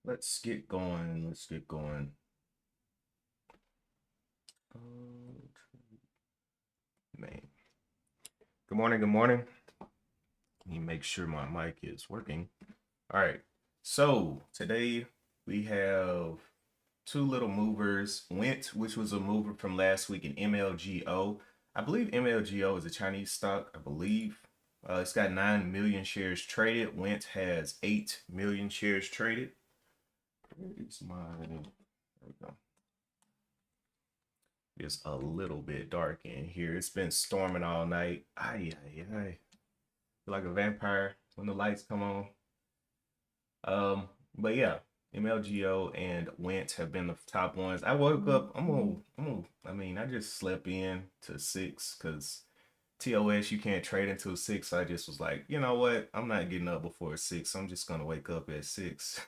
Let's get going. Let's get going. Uh, Man. Good morning. Good morning. Let me make sure my mic is working. All right. So today we have two little movers. Went, which was a mover from last week, and MLGO. I believe MLGO is a Chinese stock. I believe it's got 9 million shares traded. Went has 8 million shares traded. Where is my? There we go. It's a little bit dark in here. It's been storming all night. Ay, ay, ay. Feel like a vampire when the lights come on. But yeah, MLGO and Went have been the top ones. I woke up. I mean, I just slept in to 6 because TOS you can't trade until 6. So I just was like, you know what? I'm not getting up before 6. So I'm just gonna wake up at 6.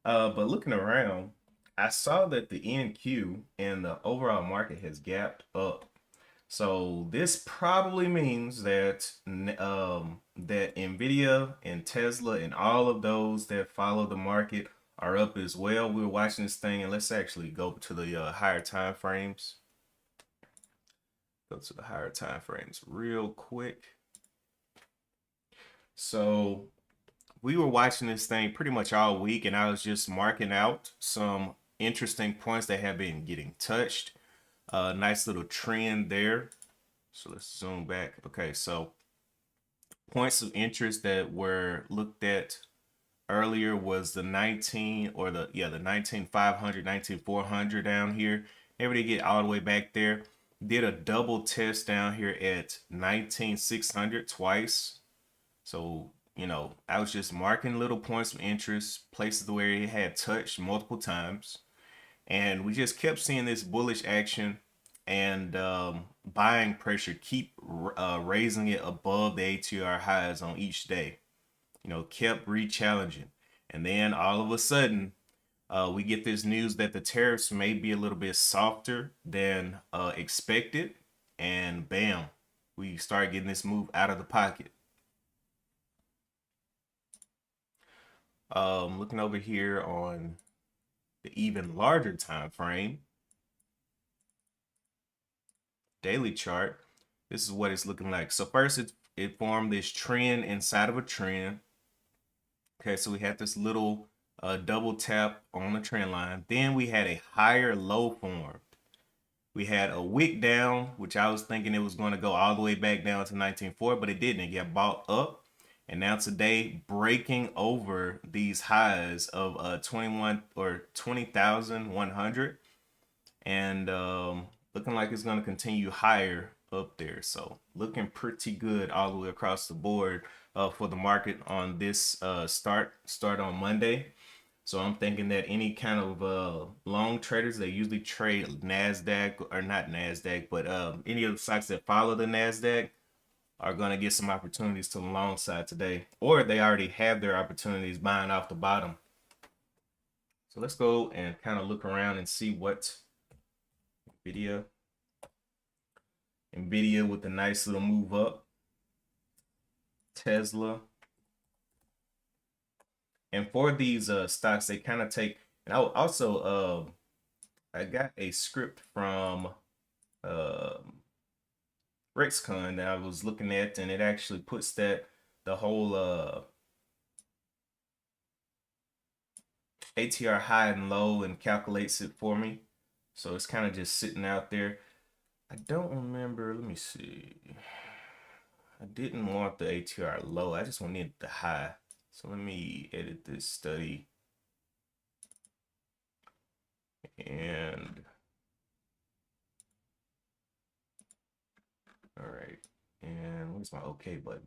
But looking around, I saw that the NQ and the overall market has gapped up. So this probably means that that Nvidia and Tesla and all of those that follow the market are up as well. We were watching this thing, and let's actually go to the higher time frames. Go to the higher time frames real quick. So we were watching this thing pretty much all week, and I was just marking out some interesting points that have been getting touched. Nice little trend there. So let's zoom back. Okay, so points of interest that were looked at earlier was the 19 or the 19,500, 19,400 down here. Never did get all the way back there. Did a double test down here at 19,600 twice. So I was just marking little points of interest, places where it had touched multiple times. And we just kept seeing this bullish action and buying pressure keep raising it above the ATR highs on each day. Kept re-challenging. And then all of a sudden, we get this news that the tariffs may be a little bit softer than expected. And bam, we start getting this move out of the pocket. Looking over here on the even larger time frame, daily chart, this is what it's looking like. So first it formed this trend inside of a trend. Okay, so we had this little double tap on the trend line. Then we had a higher low formed. We had a wick down, which I was thinking it was going to go all the way back down to 19.4, but it didn't. It got bought up. And now today, breaking over these highs of 21 or 20,100, and looking like it's going to continue higher up there. So looking pretty good all the way across the board for the market on this start on Monday. So I'm thinking that any kind of long traders that usually trade NASDAQ, or not NASDAQ, but any of the stocks that follow the NASDAQ are going to get some opportunities to the long side today, or they already have their opportunities buying off the bottom. So let's go and kind of look around and see what Nvidia with a nice little move up. Tesla. And for these stocks, they kind of take, and I also I got a script from RexCon that I was looking at, and it actually puts that the whole ATR high and low and calculates it for me. So it's kind of just sitting out there. I don't remember. Let me see. I didn't want the ATR low. I just wanted the high. So let me edit this study. And all right. And where's my OK button?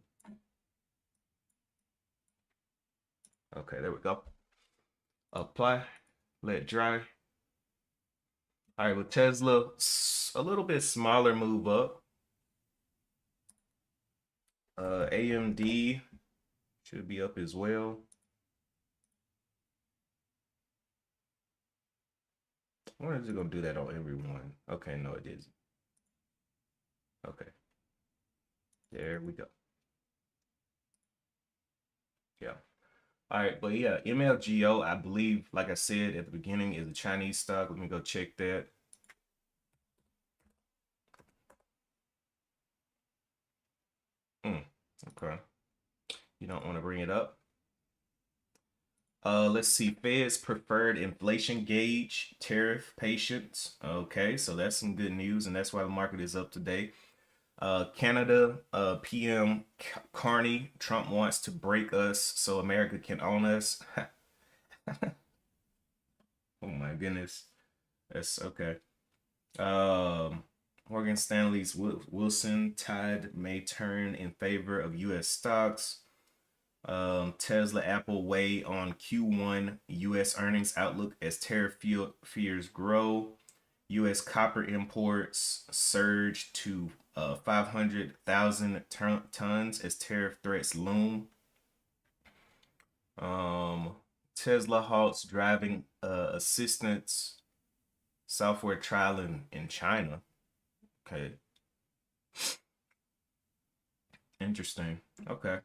Okay, there we go. Apply, let dry. All right, with Tesla, a little bit smaller move up. AMD should be up as well. I wonder if it's gonna do that on everyone. Okay, no, it isn't. Okay, there we go. Yeah. All right, but yeah, MLGO, I believe, like I said at the beginning, is a Chinese stock. Let me go check that. Okay. You don't want to bring it up. Let's see. Fed's preferred inflation gauge, tariff patience. Okay, so that's some good news, and that's why the market is up today. Canada, PM Carney, Trump wants to break us so America can own us. Oh my goodness. That's okay. Um, Morgan Stanley's Wilson tide may turn in favor of U.S. stocks. Tesla, Apple weigh on Q1 U.S. earnings outlook as tariff fears grow. U.S. copper imports surge to 500,000 tons as tariff threats loom. Um, Tesla halts driving assistance software trial in China. Okay, interesting. Okay.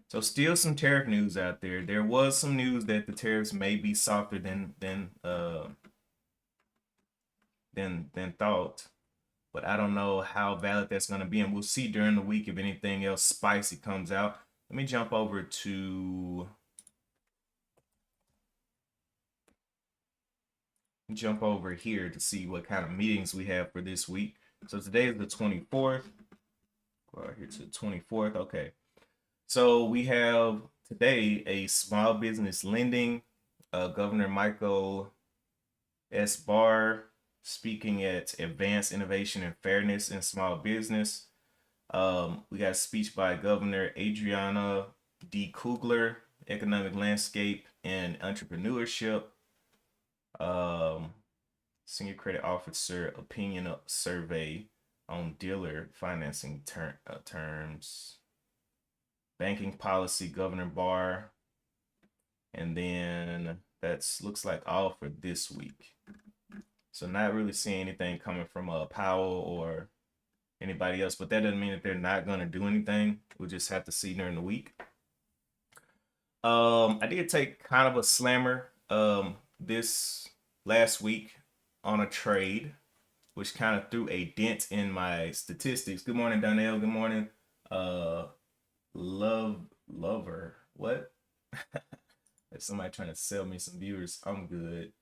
So still some tariff news out there. There was some news that the tariffs may be softer than thought, but I don't know how valid that's going to be, and we'll see during the week if anything else spicy comes out. Let me jump over here to see what kind of meetings we have for this week. So today is the 24th. Go out here to the 24th. Okay. So we have today a small business lending. Governor Michael S. Barr speaking at Advanced Innovation and Fairness in Small Business. We got a speech by Governor Adriana D. Kugler, Economic Landscape and Entrepreneurship. Um, Senior Credit Officer Opinion Survey on Dealer Financing Terms. Banking Policy, Governor Barr. And then that's looks like all for this week. So not really seeing anything coming from Powell or anybody else, but that doesn't mean that they're not gonna do anything. We'll just have to see during the week. I did take kind of a slammer this last week on a trade, which kind of threw a dent in my statistics. Good morning, Donnell. Good morning. Uh lover. What? If somebody trying to sell me some viewers, I'm good.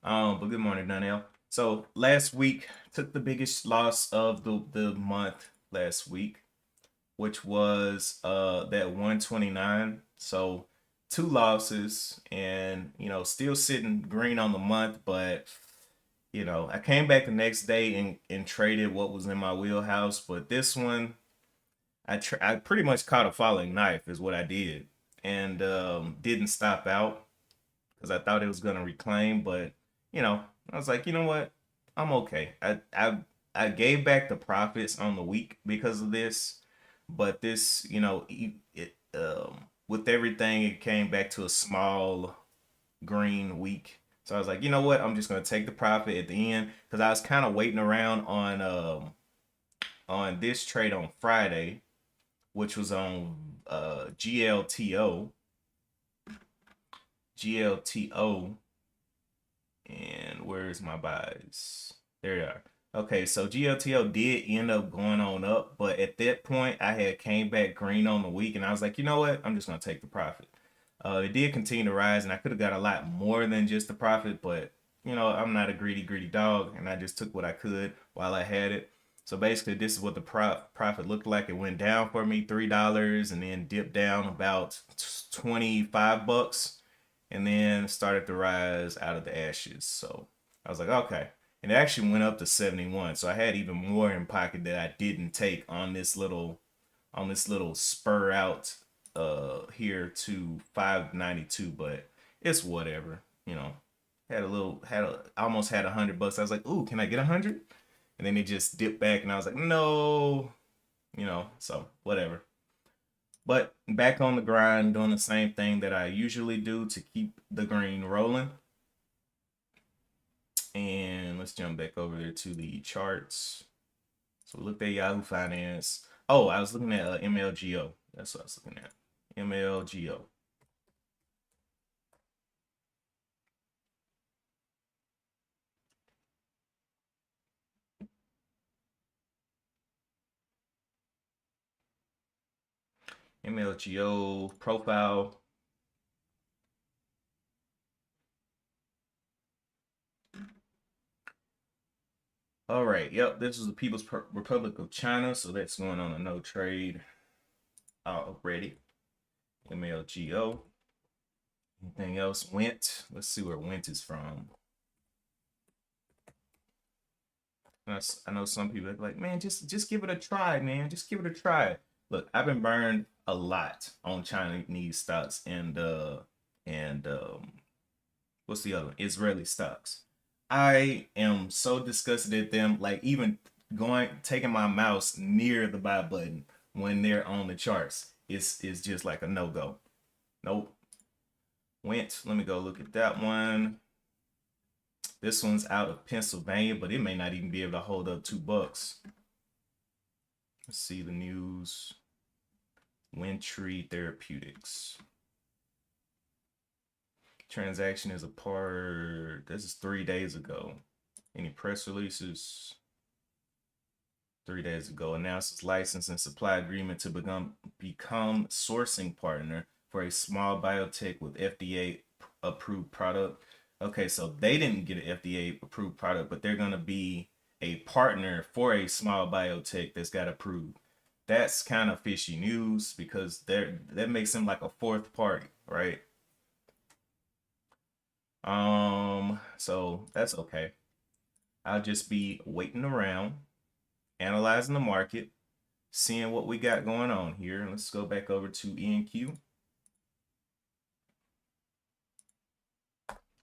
But good morning, Donnell. So last week took the biggest loss of the month last week, which was that 129. So two losses and still sitting green on the month, but I came back the next day and traded what was in my wheelhouse, but this one I pretty much caught a falling knife is what I did, and didn't stop out because I thought it was gonna reclaim, but you know, I was like, you know what, I'm okay. I gave back the profits on the week because of this, but this, with everything, it came back to a small green week. So I was like, you know what, I'm just gonna take the profit at the end because I was kind of waiting around on this trade on Friday, which was on GLTO. GLTO. And where's my buys? There they are. Okay, so GLTO did end up going on up, but at that point I had came back green on the week and I was like, you know what? I'm just gonna take the profit. It did continue to rise and I could have got a lot more than just the profit, but I'm not a greedy dog and I just took what I could while I had it. So basically this is what the profit looked like. It went down for me $3 and then dipped down about 25 bucks and then started to rise out of the ashes. So I was like, okay. And it actually went up to 71. So I had even more in pocket that I didn't take on this little spur out here to 592, but it's whatever. Almost had $100. I was like, ooh, can I get 100? And then it just dipped back and I was like, no, so whatever. But back on the grind, doing the same thing that I usually do to keep the green rolling. And let's jump back over there to the charts. So we looked at Yahoo Finance. Oh, I was looking at MLGO. That's what I was looking at. MLGO. MLGO profile. All right, yep, this is the People's Republic of China, so that's going on a no trade already. MLGO. Anything else? Went. Let's see where Went is from. I know some people are like, man, just give it a try, man. Just give it a try. Look, I've been burned a lot on Chinese stocks and what's the other one? Israeli stocks. I am so disgusted at them, like even taking my mouse near the buy button when they're on the charts. It's just like a no-go. Nope. Went. Let me go look at that one. This one's out of Pennsylvania, but it may not even be able to hold up $2. Let's see the news. Wintry Therapeutics. Transaction is a part. This is 3 days ago. Any press releases? 3 days ago. Announces license and supply agreement to become sourcing partner for a small biotech with FDA approved product. Okay, so they didn't get an FDA approved product, but they're going to be a partner for a small biotech that's got approved. That's kind of fishy news because that makes them like a fourth party, right? So that's okay. I'll just be waiting around, analyzing the market, seeing what we got going on here. Let's go back over to ENQ.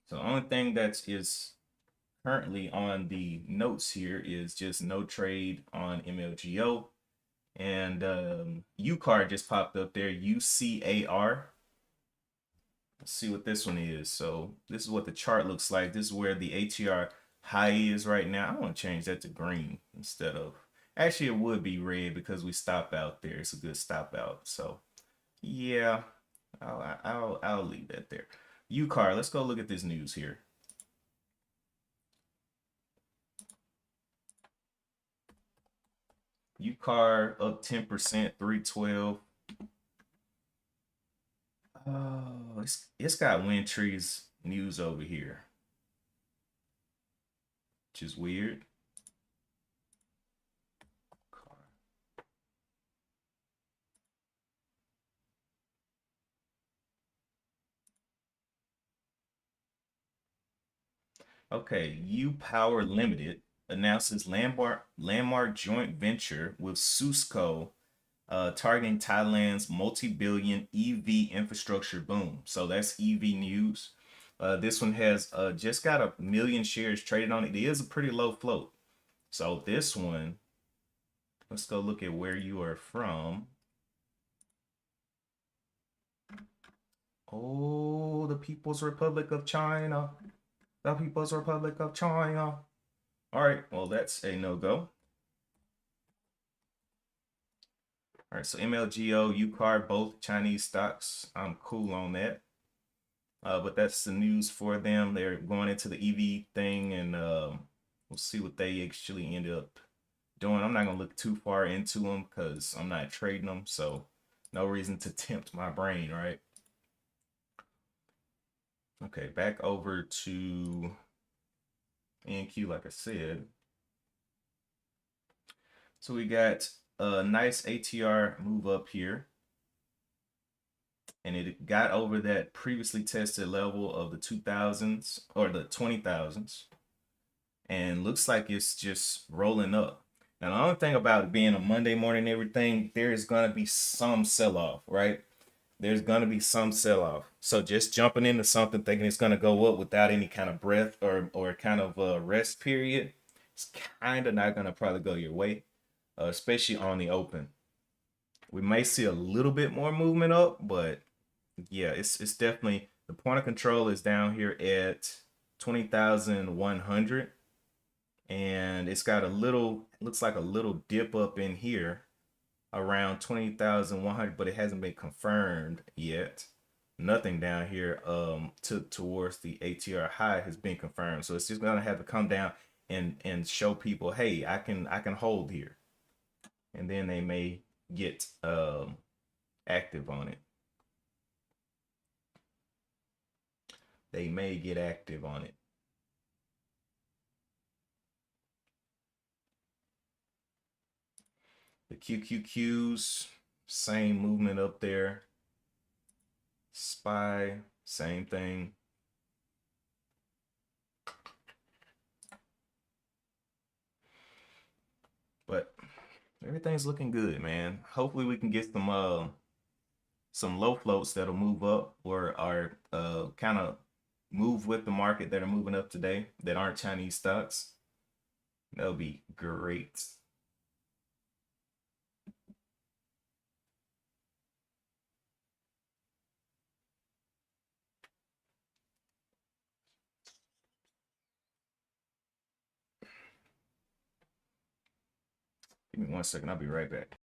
So the only thing that is currently on the notes here is just no trade on MLGO. And UCAR just popped up there, UCAR. Let's see what this one is. So this is what the chart looks like. This is where the ATR high is right now. I want to change that to green instead of, actually it would be red because we stop out there. It's a good stop out. So yeah, I'll leave that there. UCAR, let's go look at this news here. UCAR up 10%, 312. Oh, it's got Wintry's news over here, which is weird. Okay, U Power Limited announces landmark joint venture with Susco, targeting Thailand's multi-billion EV infrastructure boom. So that's EV news. This one has just got 1 million shares traded on it. It is a pretty low float. So this one, let's go look at where you are from. Oh, the People's Republic of China. The People's Republic of China. All right, well, that's a no-go. All right, so MLGO, UCAR, both Chinese stocks. I'm cool on that. But that's the news for them. They're going into the EV thing, and we'll see what they actually end up doing. I'm not going to look too far into them because I'm not trading them, so no reason to tempt my brain, right? Okay, back over to NQ, like I said. So we got a nice ATR move up here. And it got over that previously tested level of the 2000s or the 20,000s. And looks like it's just rolling up. Now, the only thing about it being a Monday morning and everything, there is going to be some sell-off, right? There's going to be some sell-off. So just jumping into something thinking it's going to go up without any kind of breath or kind of a rest period, it's kind of not going to probably go your way, especially on the open. We may see a little bit more movement up, but yeah, it's definitely, the point of control is down here at 20,100, and it's got a little, looks like a little dip up in here, around 20,100, but it hasn't been confirmed yet. Nothing down here towards the ATR high has been confirmed. So it's just gonna have to come down and show people, hey, I can hold here. And then they may get active on it. They may get active on it. The QQQs, same movement up there. SPY, same thing. But everything's looking good, man. Hopefully we can get some low floats that'll move up or are kind of move with the market that are moving up today that aren't Chinese stocks. That'll be great. Give me 1 second. I'll be right back.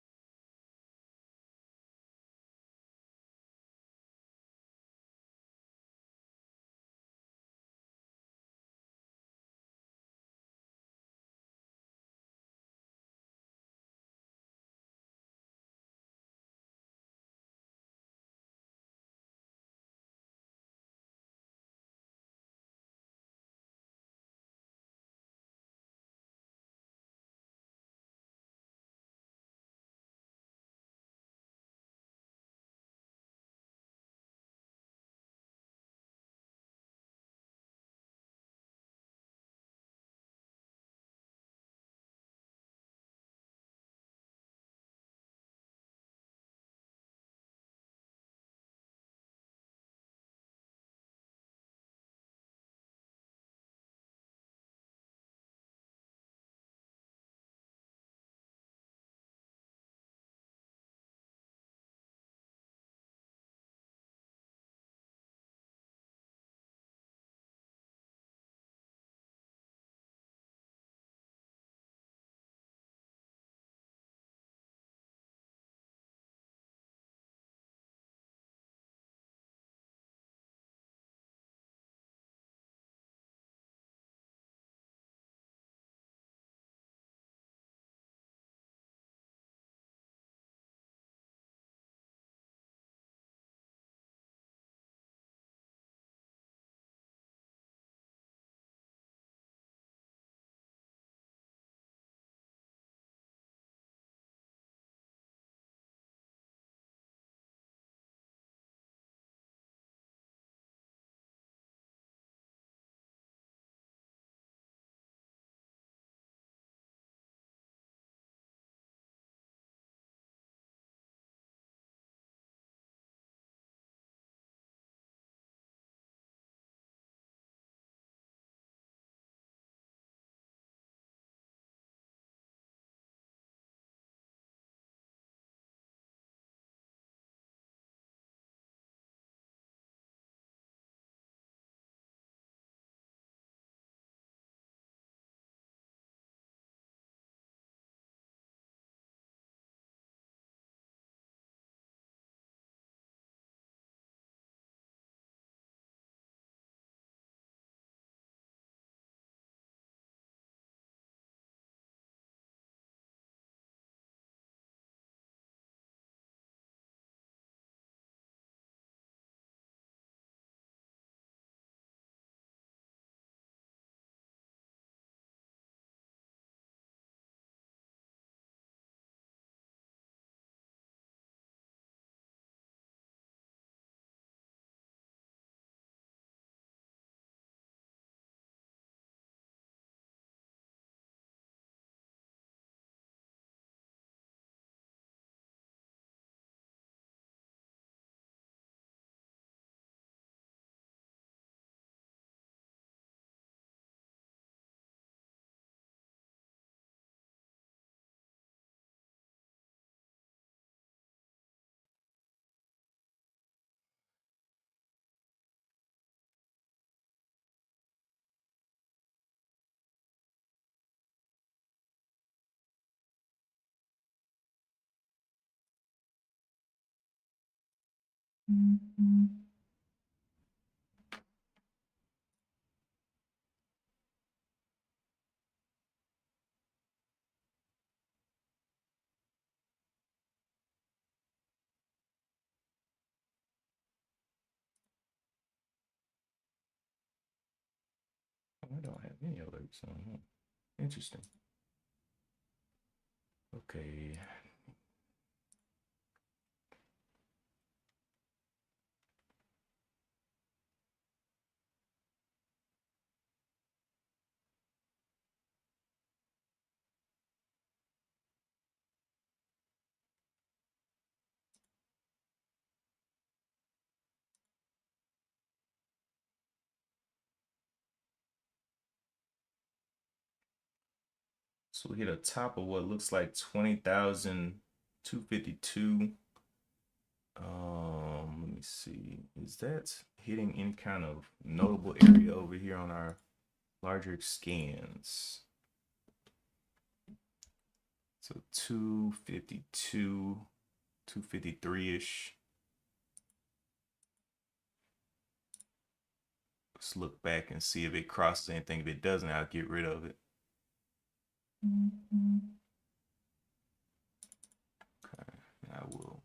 I don't have any alerts on. Huh? Interesting. Okay. So we hit a top of what looks like 20,252. Let me see. Is that hitting any kind of notable area over here on our larger scans? So 252, 253-ish. Let's look back and see if it crosses anything. If it doesn't, I'll get rid of it. Okay, I will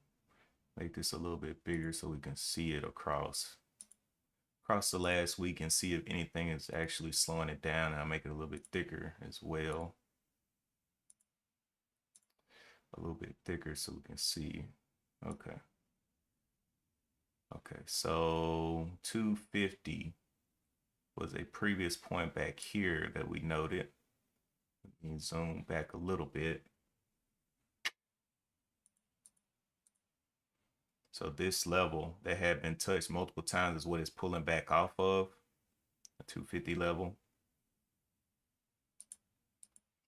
make this a little bit bigger so we can see it across the last week and see if anything is actually slowing it down. And I'll make it a little bit thicker as well. A little bit thicker so we can see. Okay. Okay, so 250 was a previous point back here that we noted. Let me zoom back a little bit. So this level that had been touched multiple times is what it's pulling back off of, a 250 level.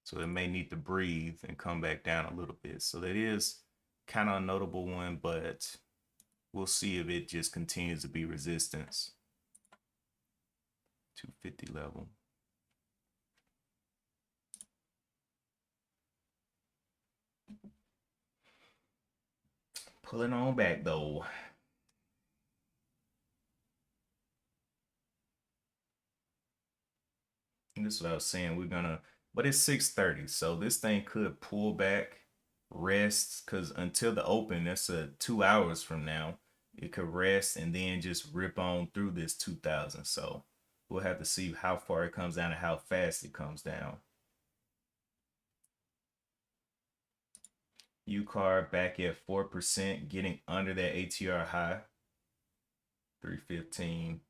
So it may need to breathe and come back down a little bit. So that is kind of a notable one, but we'll see if it just continues to be resistance. 250 level. Pulling on back though. And this is what I was saying. But it's 6:30, so this thing could pull back, rest, because until the open, that's 2 hours from now. It could rest and then just rip on through this 2,000. So we'll have to see how far it comes down and how fast it comes down. UCAR back at 4%, getting under that ATR high, 315.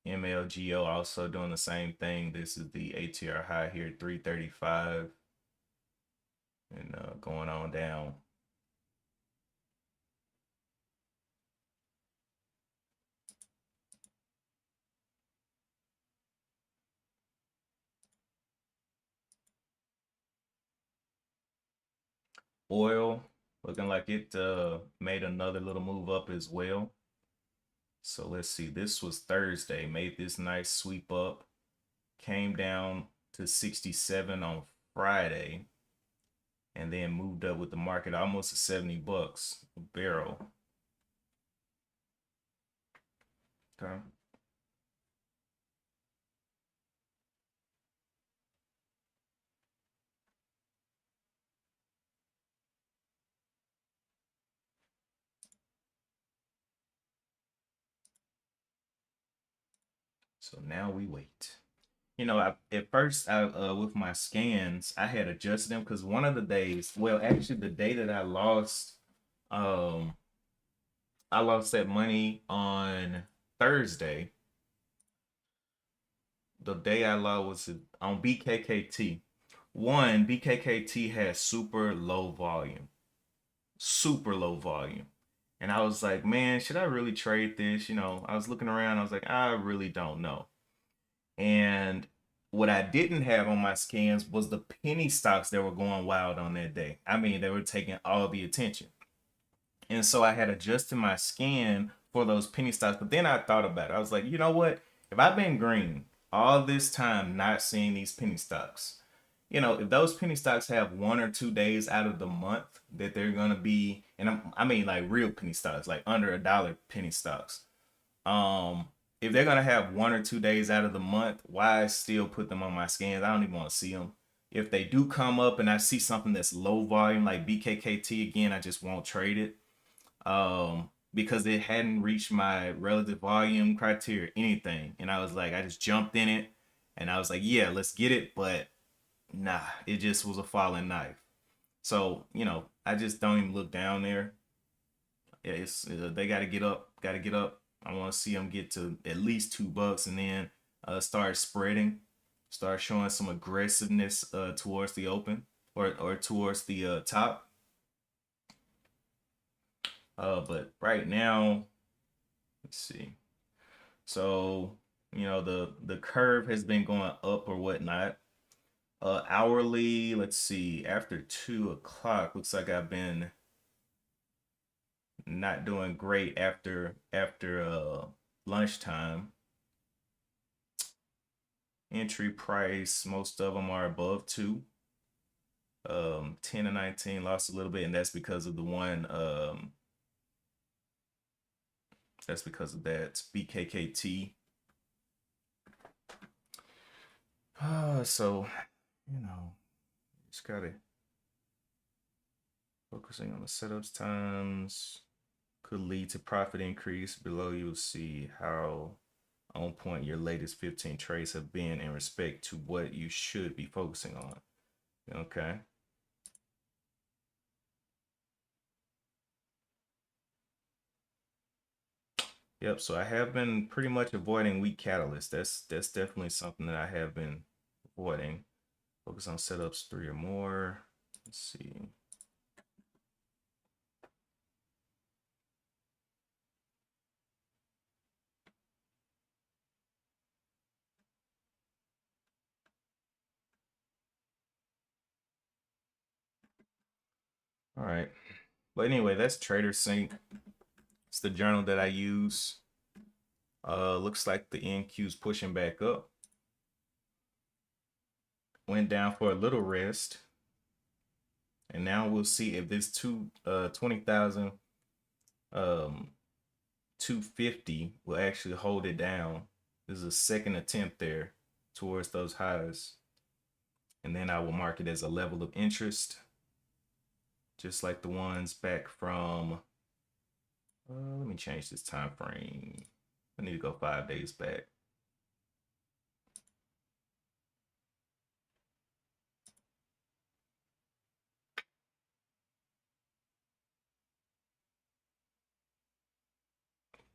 MLGO also doing the same thing. This is the ATR high here, 335, and going on down. Oil looking like it made another little move up as well. So let's see, this was Thursday, made this nice sweep up, came down to 67 on Friday, and then moved up with the market almost to 70 bucks a barrel. Okay. So now we wait. At first, with my scans, I had adjusted them because one of the days, well, actually, the day that um, I lost that money on Thursday. The day I lost was on BKKT. One, BKKT has super low volume. And I was like, man, should I really trade this? I was looking around, I was like, I really don't know. And what I didn't have on my scans was the penny stocks that were going wild on that day. I mean, they were taking all the attention. And so I had adjusted my scan for those penny stocks. But then I thought about it. I was like, you know what? If I've been green all this time not seeing these penny stocks, if those penny stocks have 1 or 2 days out of the month that they're going to be and I mean like real penny stocks, like under $1 penny stocks. If they're gonna have 1 or 2 days out of the month, why still put them on my scans? I don't even want to see them. If they do come up and I see something that's low volume like BKKT again, I just won't trade it. Because it hadn't reached my relative volume criteria, anything. And I was like, I just jumped in it and I was like, yeah, let's get it. But nah, it just was a falling knife. So, I just don't even look down there. Yeah, they got to get up, got to get up. I want to see them get to at least $2 and then start spreading, start showing some aggressiveness towards the open or towards the top. But right now, let's see. So, the curve has been going up or whatnot. Hourly, let's see, after 2 o'clock, looks like I've been not doing great after lunchtime. Entry price, most of them are above 2. 10 and 19 lost a little bit, and that's because of the one that's because of that BKKT. So, just gotta focusing on the setups times could lead to profit increase. Below you'll see how on point your latest 15 trades have been in respect to what you should be focusing on. Okay. Yep, so I have been pretty much avoiding weak catalysts. That's definitely something that I have been avoiding. Focus on setups 3 or more. Let's see. All right. But anyway, that's TraderSync. It's the journal that I use. Looks like the NQ's pushing back up. Went down for a little rest. And now we'll see if this 20,000 250 will actually hold it down. This is a second attempt there towards those highs. And then I will mark it as a level of interest, just like the ones back from, let me change this time frame. I need to go 5 days back.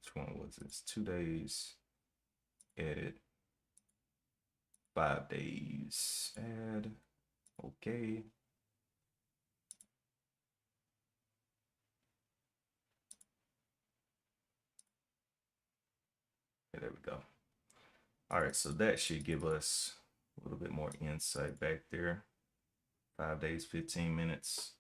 Which one was this? 2 days, edit, 5 days, add, okay. Okay, there we go. All right, so that should give us a little bit more insight back there. 5 days, 15 minutes.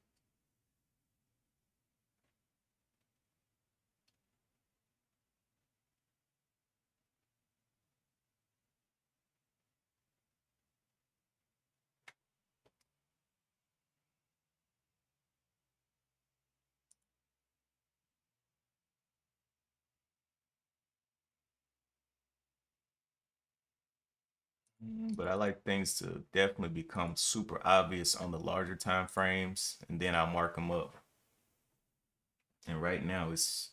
But I like things to definitely become super obvious on the larger time frames, and then I'll mark them up. And right now it's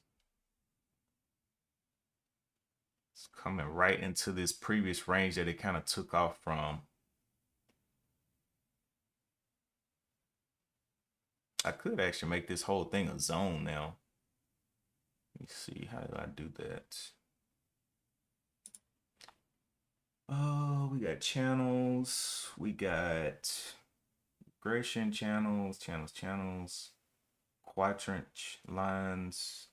coming right into this previous range that it kind of took off from. I could actually make this whole thing a zone now. Let me see, how do I do that? Oh, we got channels, we got regression channels, quadrant lines.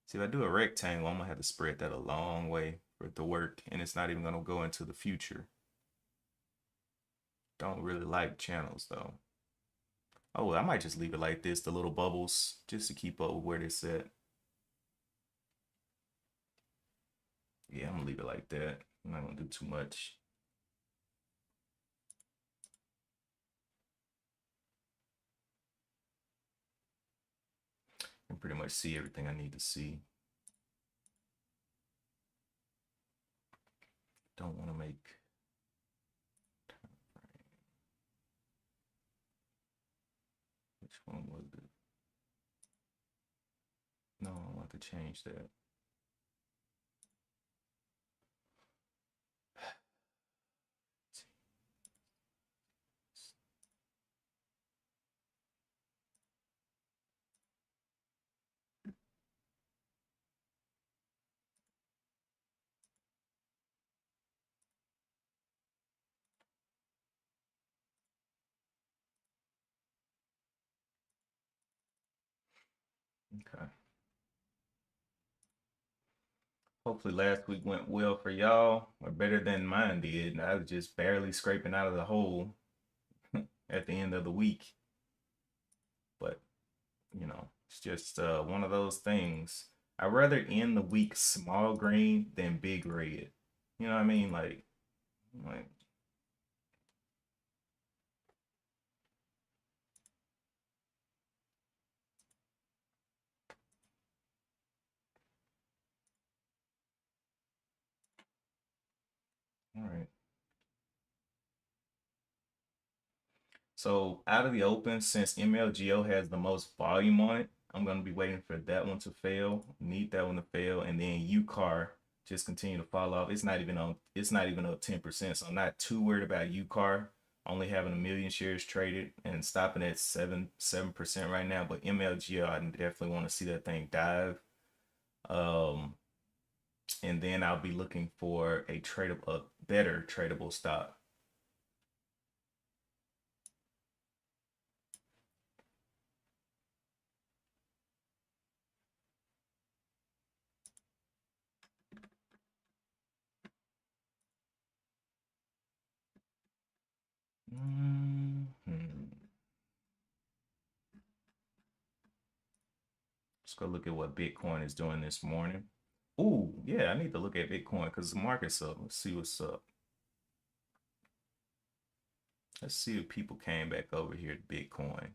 See, if I do a rectangle, I'm gonna have to spread that a long way for it to work, and it's not even gonna go into the future. Don't really like channels though. Oh, I might just leave it like this, the little bubbles, just to keep up with where they're set. Yeah, I'm gonna leave it like that. I'm not gonna do too much. can pretty much see everything I need to see. Don't want to make which one was it? No, I want to change that. Okay. Hopefully last week went well for y'all, or better than mine did. I was just barely scraping out of the hole at the end of the week. But, you know, it's just one of those things. I'd rather end the week small green than big red. You know what I mean? Like, all right. So out of the open, since MLGO has the most volume on it, I'm gonna be waiting for that one to fail. Need that one to fail, and then UCAR just continue to fall off. It's not even on. It's not even up 10%. So I'm not too worried about UCAR only having a million shares traded and stopping at 7% right now. But MLGO, I definitely want to see that thing dive. Um, and then I'll be looking for a better tradable stock. Mm-hmm. Let's go look at what Bitcoin is doing this morning. Ooh, yeah, I need to look at Bitcoin because the market's up. Let's see what's up. Let's see if people came back over here to Bitcoin.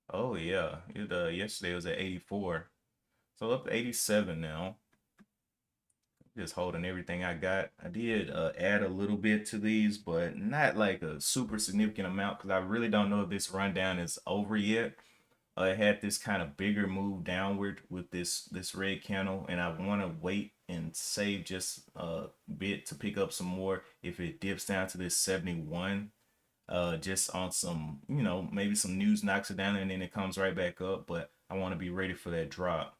Oh yeah, it yesterday it was at 84, so up to 87 now. Just holding everything I got. I did add a little bit to these, but not like a super significant amount because I really don't know if this rundown is over yet. It had this kind of bigger move downward with this red candle, and I want to wait and save just a bit to pick up some more if it dips down to this 71, just on some, you know, maybe some news knocks it down and then it comes right back up. But I want to be ready for that drop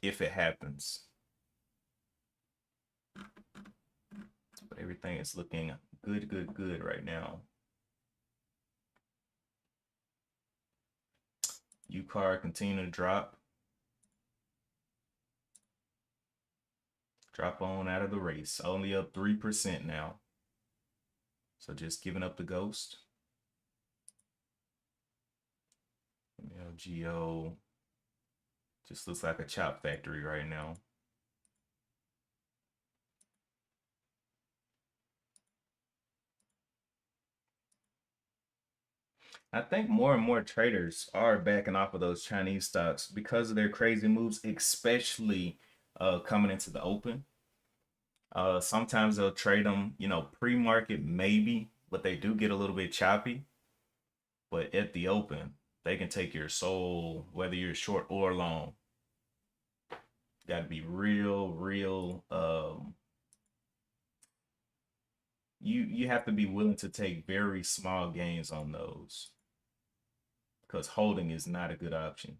if it happens. But everything is looking good right now. UCAR continue to drop on out of the race. Only up 3% now. So just giving up the ghost. LGO just looks like a chop factory right now. I think more and more traders are backing off of those Chinese stocks because of their crazy moves, especially coming into the open. Sometimes they'll trade them, you know, pre-market maybe, but they do get a little bit choppy. But at the open, they can take your soul, whether you're short or long. Got to be real. You have to be willing to take very small gains on those because holding is not a good option.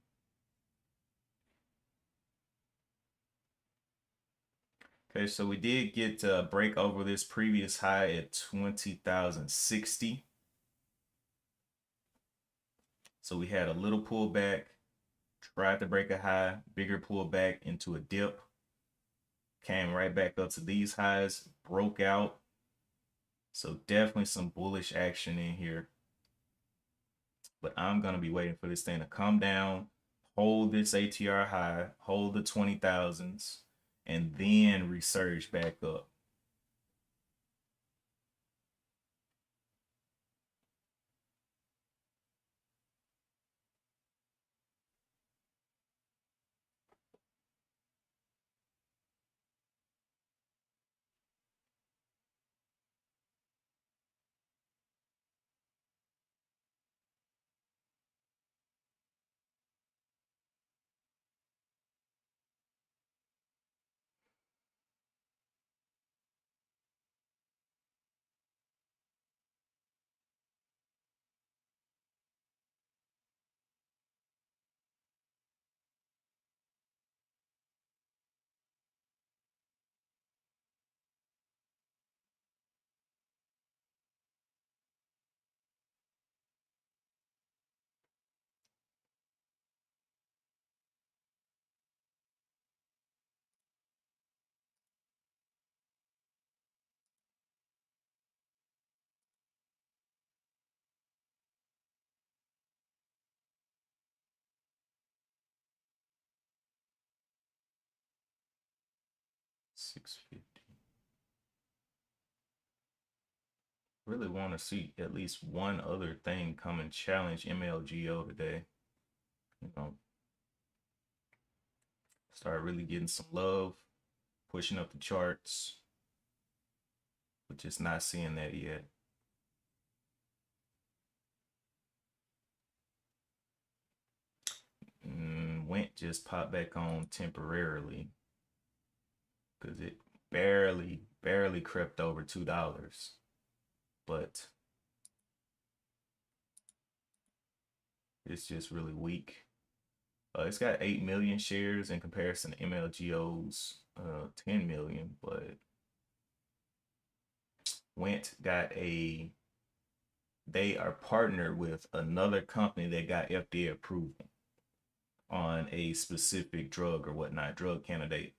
Okay, so we did get a break over this previous high at 20,060. So we had a little pullback, tried to break a high, bigger pullback into a dip, came right back up to these highs, broke out. So definitely some bullish action in here. But I'm going to be waiting for this thing to come down, hold this ATR high, hold the 20,000s, and then resurge back up. 650. Really want to see at least one other thing come and challenge MLGO today. You know, start really getting some love, pushing up the charts, but just not seeing that yet. Went just popped back on temporarily because it barely crept over $2, but it's just really weak. It's got 8 million shares in comparison to MLGO's 10 million, but Went got they are partnered with another company that got FDA approval on a specific drug or whatnot, drug candidate.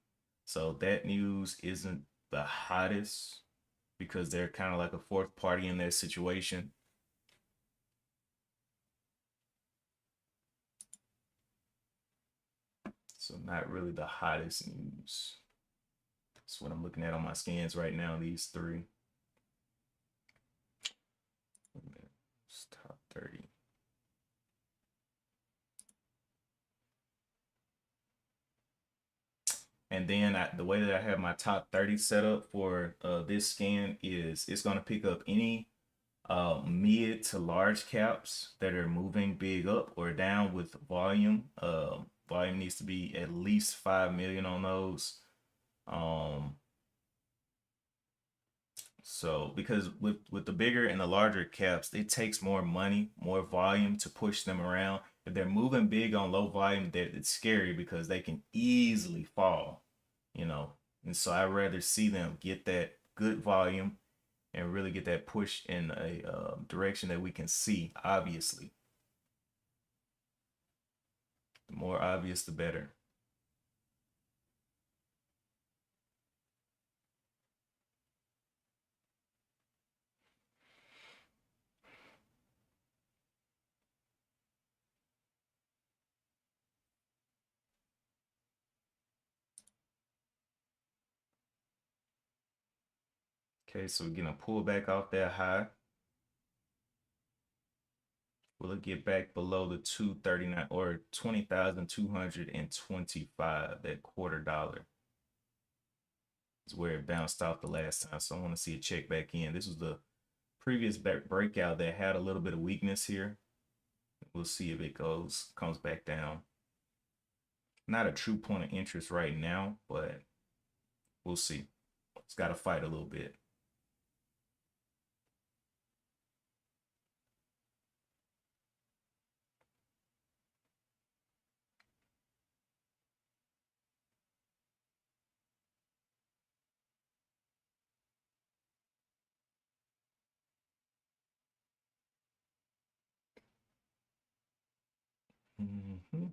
So that news isn't the hottest because they're kind of like a fourth party in that situation. So not really the hottest news. That's what I'm looking at on my scans right now, these three. It's top 30. And then the way that I have my top 30 set up for this scan is it's going to pick up any mid to large caps that are moving big up or down with volume. Volume needs to be at least 5 million on those. So because with the bigger and the larger caps, it takes more money, more volume to push them around. If they're moving big on low volume, it's scary because they can easily fall, you know. And so I'd rather see them get that good volume and really get that push in a direction that we can see, obviously. The more obvious, the better. Okay, so we're getting a pullback off that high. Will it get back below the 239 or 20,225, that $0.25? Is where it bounced off the last time. So I want to see it check back in. This was the previous breakout that had a little bit of weakness here. We'll see if it comes back down. Not a true point of interest right now, but we'll see. It's got to fight a little bit. Mm-hmm.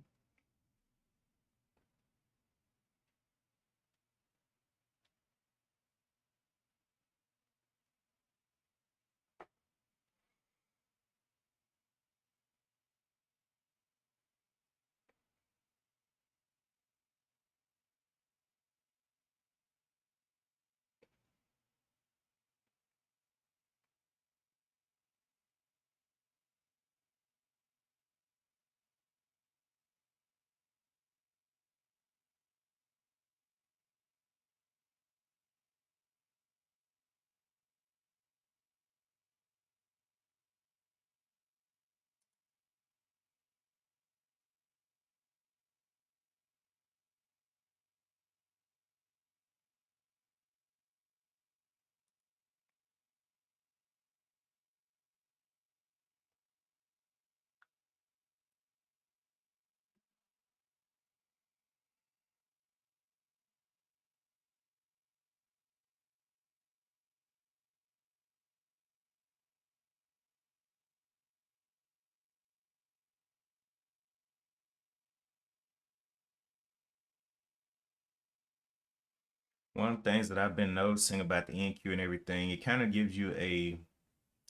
One of the things that I've been noticing about the NQ and everything, it kind of gives you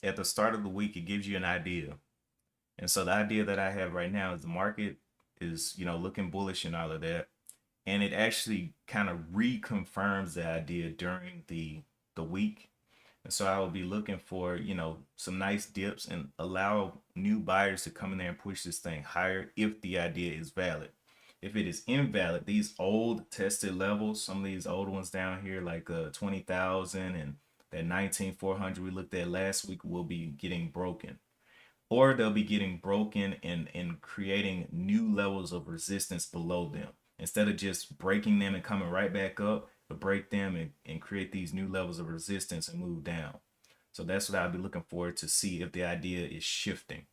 at the start of the week, it gives you an idea. And so the idea that I have right now is the market is, looking bullish and all of that. and it actually kind of reconfirms the idea during the week. And so I will be looking for, some nice dips and allow new buyers to come in there and push this thing higher if the idea is valid. If it is invalid, these old tested levels, some of these old ones down here, like 20,000 and that 19,400 we looked at last week, will be getting broken. Or they'll be getting broken and creating new levels of resistance below them. Instead of just breaking them and coming right back up, to break them and create these new levels of resistance and move down. So that's what I'll be looking for to see if the idea is shifting.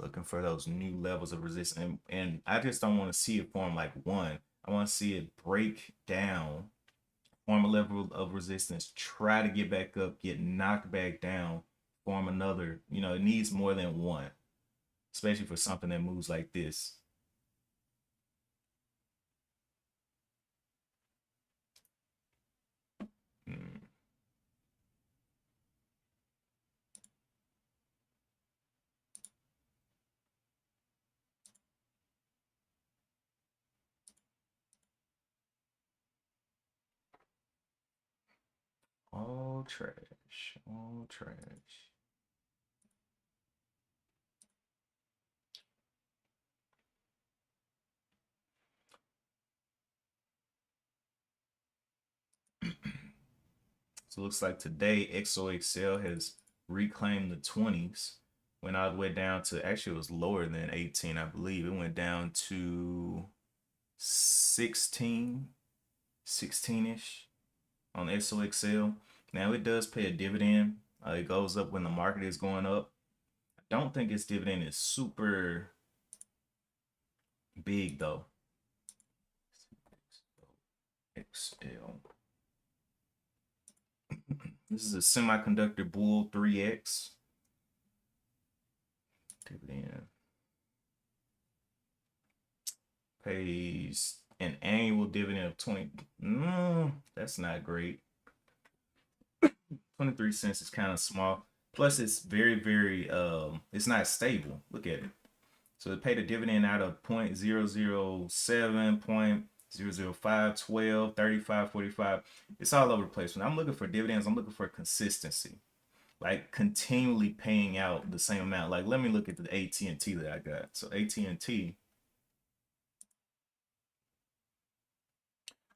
Looking for those new levels of resistance. And I just don't want to see it form like one. I want to see it break down, form a level of resistance, try to get back up, get knocked back down, form another. It needs more than one, especially for something that moves like this. Hmm. All trash, all trash. So it looks like today XOXL has reclaimed the 20s. Went all the way down to, actually it was lower than 18, I believe. It went down to 16, 16-ish on XOXL. Now it does pay a dividend. It goes up when the market is going up. I don't think its dividend is super big though. XL. This is a semiconductor bull 3X. Dividend pays an annual dividend of 20. That's not great. 23 cents is kind of small. Plus, it's very, very, it's not stable. Look at it. So it paid a dividend out of 0.007, 0.005, 12, 35, 45. It's all over the place. When I'm looking for dividends, I'm looking for consistency. Like continually paying out the same amount. Like let me look at the AT&T that I got. So AT&T,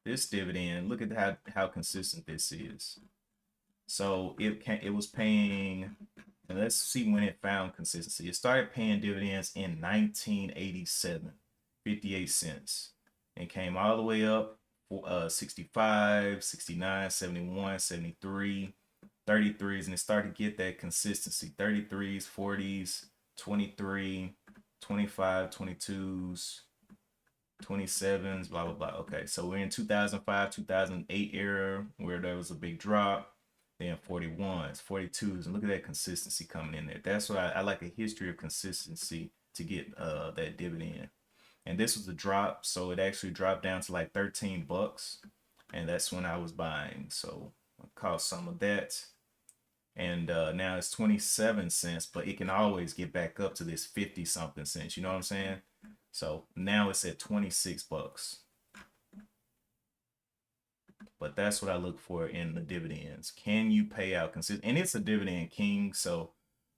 this dividend, look at how consistent this is. So it was paying, and let's see when it found consistency. It started paying dividends in 1987, 58 cents, and came all the way up for 65, 69, 71, 73, 33s, and it started to get that consistency. 33s, 40s, 23, 25, 22s, 27s, blah blah blah. Okay, so we're in 2005, 2008 era where there was a big drop. Then 41s, 42s, and look at that consistency coming in there. That's why I like a history of consistency to get that dividend. And this was a drop, so it actually dropped down to like 13 bucks, and that's when I was buying. So I caught some of that, and now it's 27 cents, but it can always get back up to this 50 something cents. You know what I'm saying? So now it's at 26 bucks. But that's what I look for in the dividends. Can you pay out consistent? And it's a dividend king. So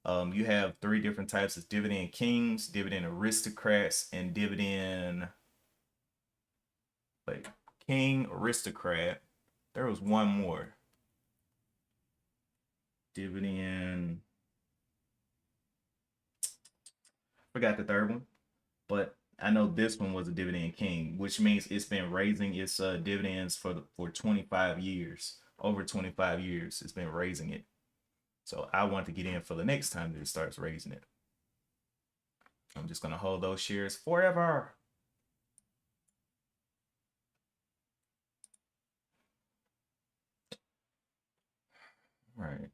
you have three different types of dividend kings, dividend aristocrats, and dividend, wait, king aristocrat. There was one more. Dividend, forgot the third one, but I know this one was a dividend king, which means it's been raising its dividends for 25 years. Over 25 years, it's been raising it. So I want to get in for the next time that it starts raising it. I'm just going to hold those shares forever. Right.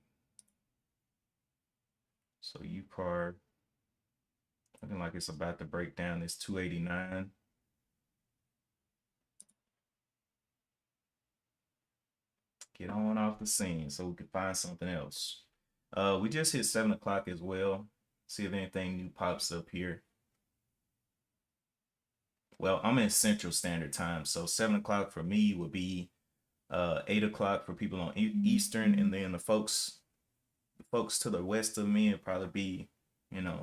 So UCAR looking like it's about to break down this 289. Get on off the scene so we can find something else. We just hit 7 o'clock as well. See if anything new pops up here. Well, I'm in Central Standard Time, so 7 o'clock for me would be 8 o'clock for people on Eastern, and then the folks to the west of me would probably be,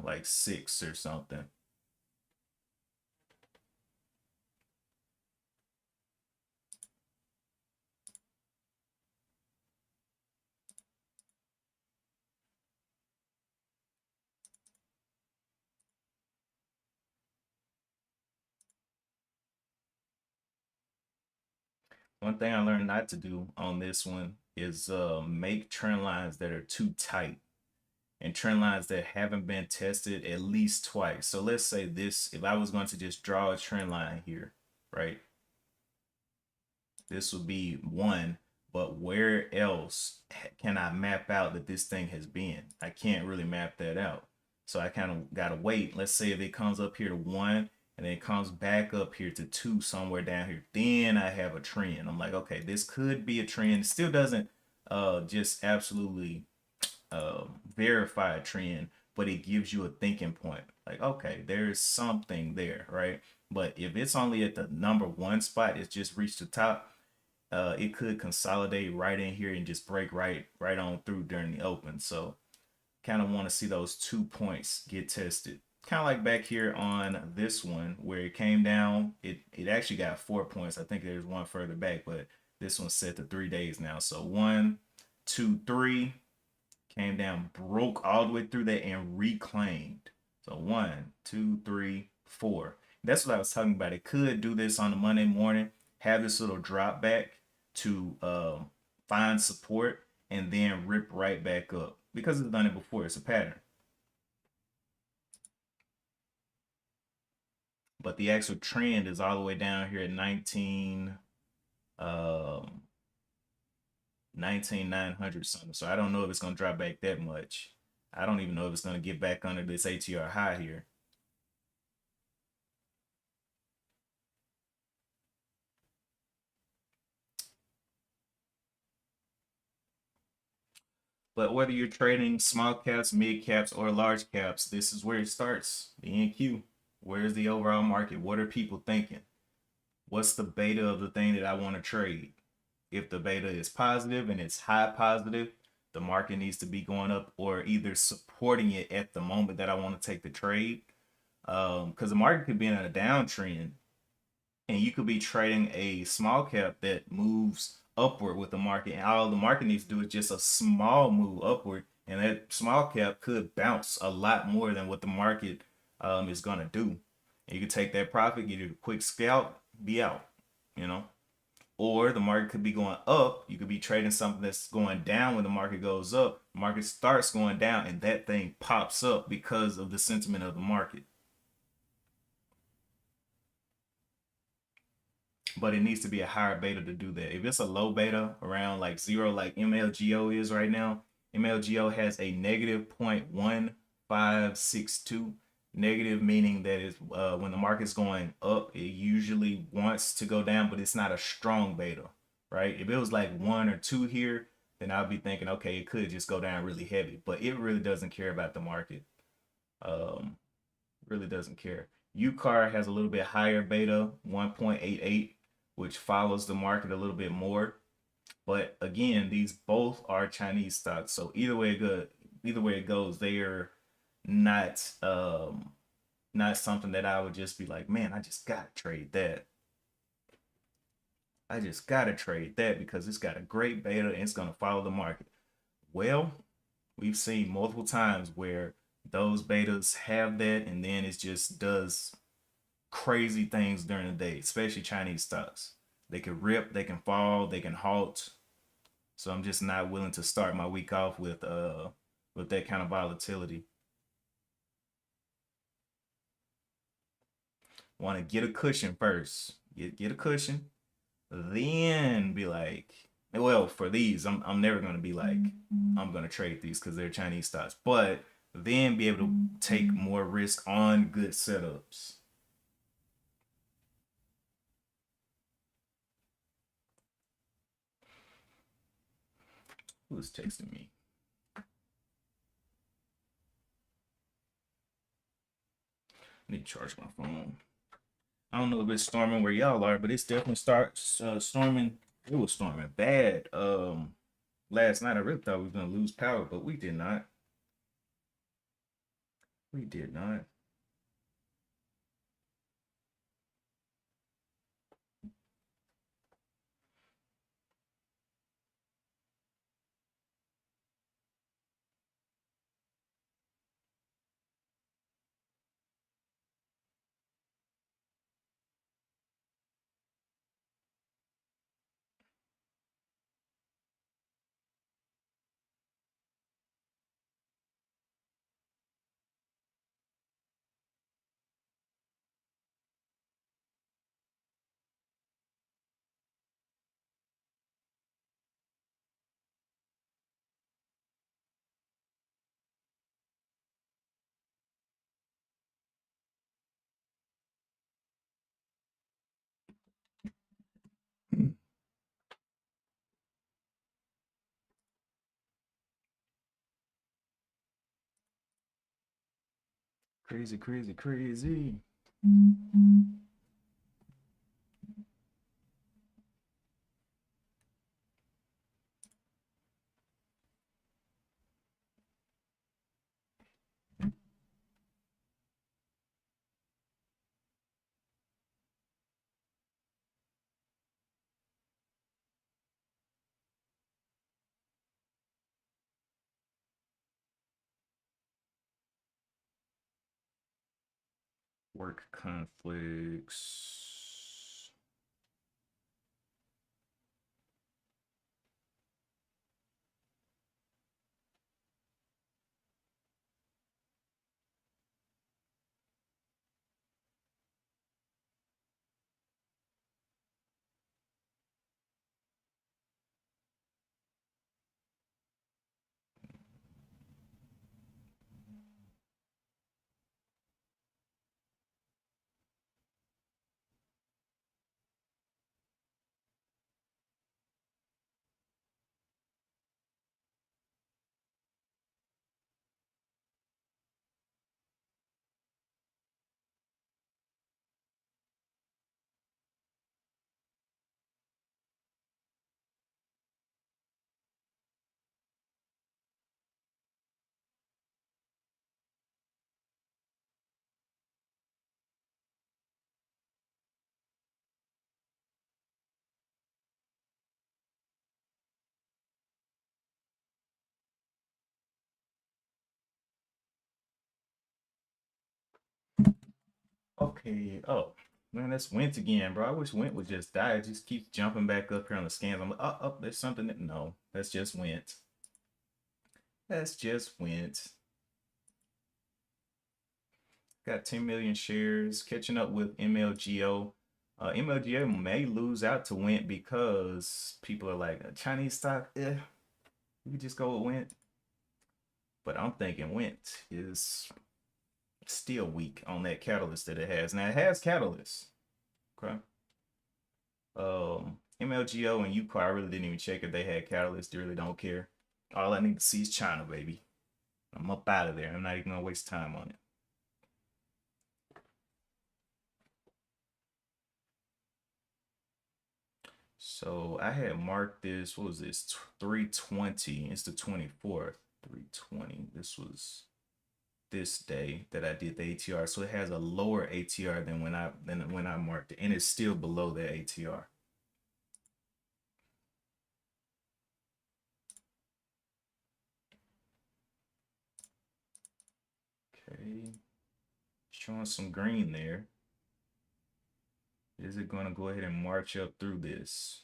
like 6 or something. One thing I learned not to do on this one is make trend lines that are too tight and trend lines that haven't been tested at least twice. So let's say this, if I was going to just draw a trend line here, right? This would be one, but where else can I map out that this thing has been? I can't really map that out. So I kind of got to wait. Let's say if it comes up here to one and then it comes back up here to two somewhere down here, then I have a trend. I'm like, okay, this could be a trend. It still doesn't just absolutely verify a trend, but it gives you a thinking point. Like, okay, there's something there, right? But if it's only at the number one spot, it's just reached the top, it could consolidate right in here and just break right on through during the open. So kind of want to see those 2 points get tested. Kind of like back here on this one where it came down, it actually got 4 points. I think there's one further back, but this one's set to 3 days now. So 1, 2, 3, came down, broke all the way through that and reclaimed. So 1, 2, 3, 4. That's what I was talking about. It could do this on a Monday morning, have this little drop back to find support, and then rip right back up because it's done it before. It's a pattern. But the actual trend is all the way down here at 19,900 something. So I don't know if it's going to drop back that much. I don't even know if it's going to get back under this ATR high here. But whether you're trading small caps, mid caps, or large caps, this is where it starts. The NQ. Where's the overall market? What are people thinking? What's the beta of the thing that I want to trade? If the beta is positive and it's high positive, the market needs to be going up or either supporting it at the moment that I want to take the trade. Because the market could be in a downtrend and you could be trading a small cap that moves upward with the market, and all the market needs to do is just a small move upward, and that small cap could bounce a lot more than what the market is going to do. And you can take that profit, get it a quick scalp, be out, you know. Or the market could be going up. You could be trading something that's going down when the market goes up. The market starts going down, and that thing pops up because of the sentiment of the market. But it needs to be a higher beta to do that. If it's a low beta around like zero, like MLGO is right now, MLGO has a negative 0.1562. Negative meaning that is when the market's going up, it usually wants to go down, but it's not a strong beta, right? If it was like 1 or 2 here, then I'll be thinking, okay, it could just go down really heavy, but it really doesn't care about the market. Um, really doesn't care. UCAR has a little bit higher beta, 1.88, which follows the market a little bit more. But again, these both are Chinese stocks. So either way it goes, they are not not something that I would just be like, man, I just gotta trade that. I just gotta trade that because it's got a great beta and it's gonna follow the market. Well, we've seen multiple times where those betas have that and then it just does crazy things during the day, especially Chinese stocks. They can rip, they can fall, they can halt. So I'm just not willing to start my week off with that kind of volatility. Want to get a cushion first. Get a cushion, then be like, well, for these, I'm never gonna be like, I'm gonna trade these because they're Chinese stocks, but then be able to take more risk on good setups. Who's texting me? I need to charge my phone. I don't know if it's storming where y'all are, but it's definitely starts storming. It was storming bad. Last night I really thought we were gonna lose power, but we did not. We did not. Crazy, crazy, crazy. Work conflicts. Okay. Oh, man, that's Went again, bro. I wish Went would just die. It just keeps jumping back up here on the scans. I'm like, oh, there's something that no, that's just Went. That's just Went. Got 10 million shares, catching up with MLGO. MLGO may lose out to Went because people are like, a Chinese stock, we could just go with Went. But I'm thinking Went is still weak on that catalyst that it has. Now it has catalyst. Okay. MLGO and UCAR, I really didn't even check if they had catalyst. Really don't care. All I need to see is China, baby. I'm up out of there. I'm not even gonna waste time on it. So I had marked this. What was this? 320. It's the 24th. 320. This was this day that I did the ATR. So it has a lower ATR than when I marked it, and it's still below the ATR. Okay, showing some green there. Is it going to go ahead and march up through this?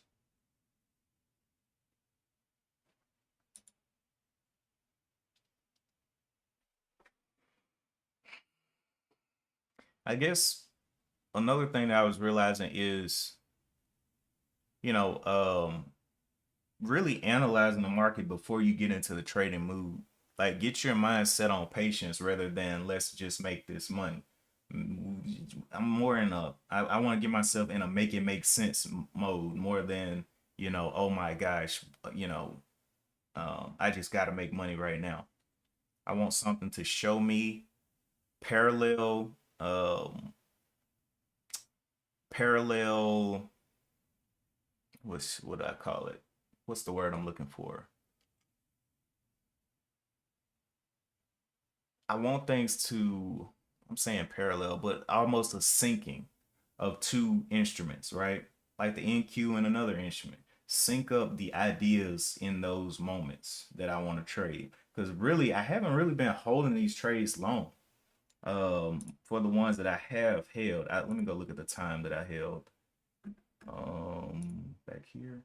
I guess another thing that I was realizing is, you know, really analyzing the market before you get into the trading mood. Like, get your mind set on patience rather than let's just make this money. I'm more in I want to get myself in a make it make sense mode more than, oh my gosh, I just got to make money right now. I want something to show me parallel parallel, what do I call it? What's the word I'm looking for? I want things to, I'm saying parallel, but almost a syncing of two instruments, right? Like the NQ and another instrument. Sync up the ideas in those moments that I want to trade. Because really, I haven't really been holding these trades long. For the ones that I have held, let me go look at the time that I held. Back here.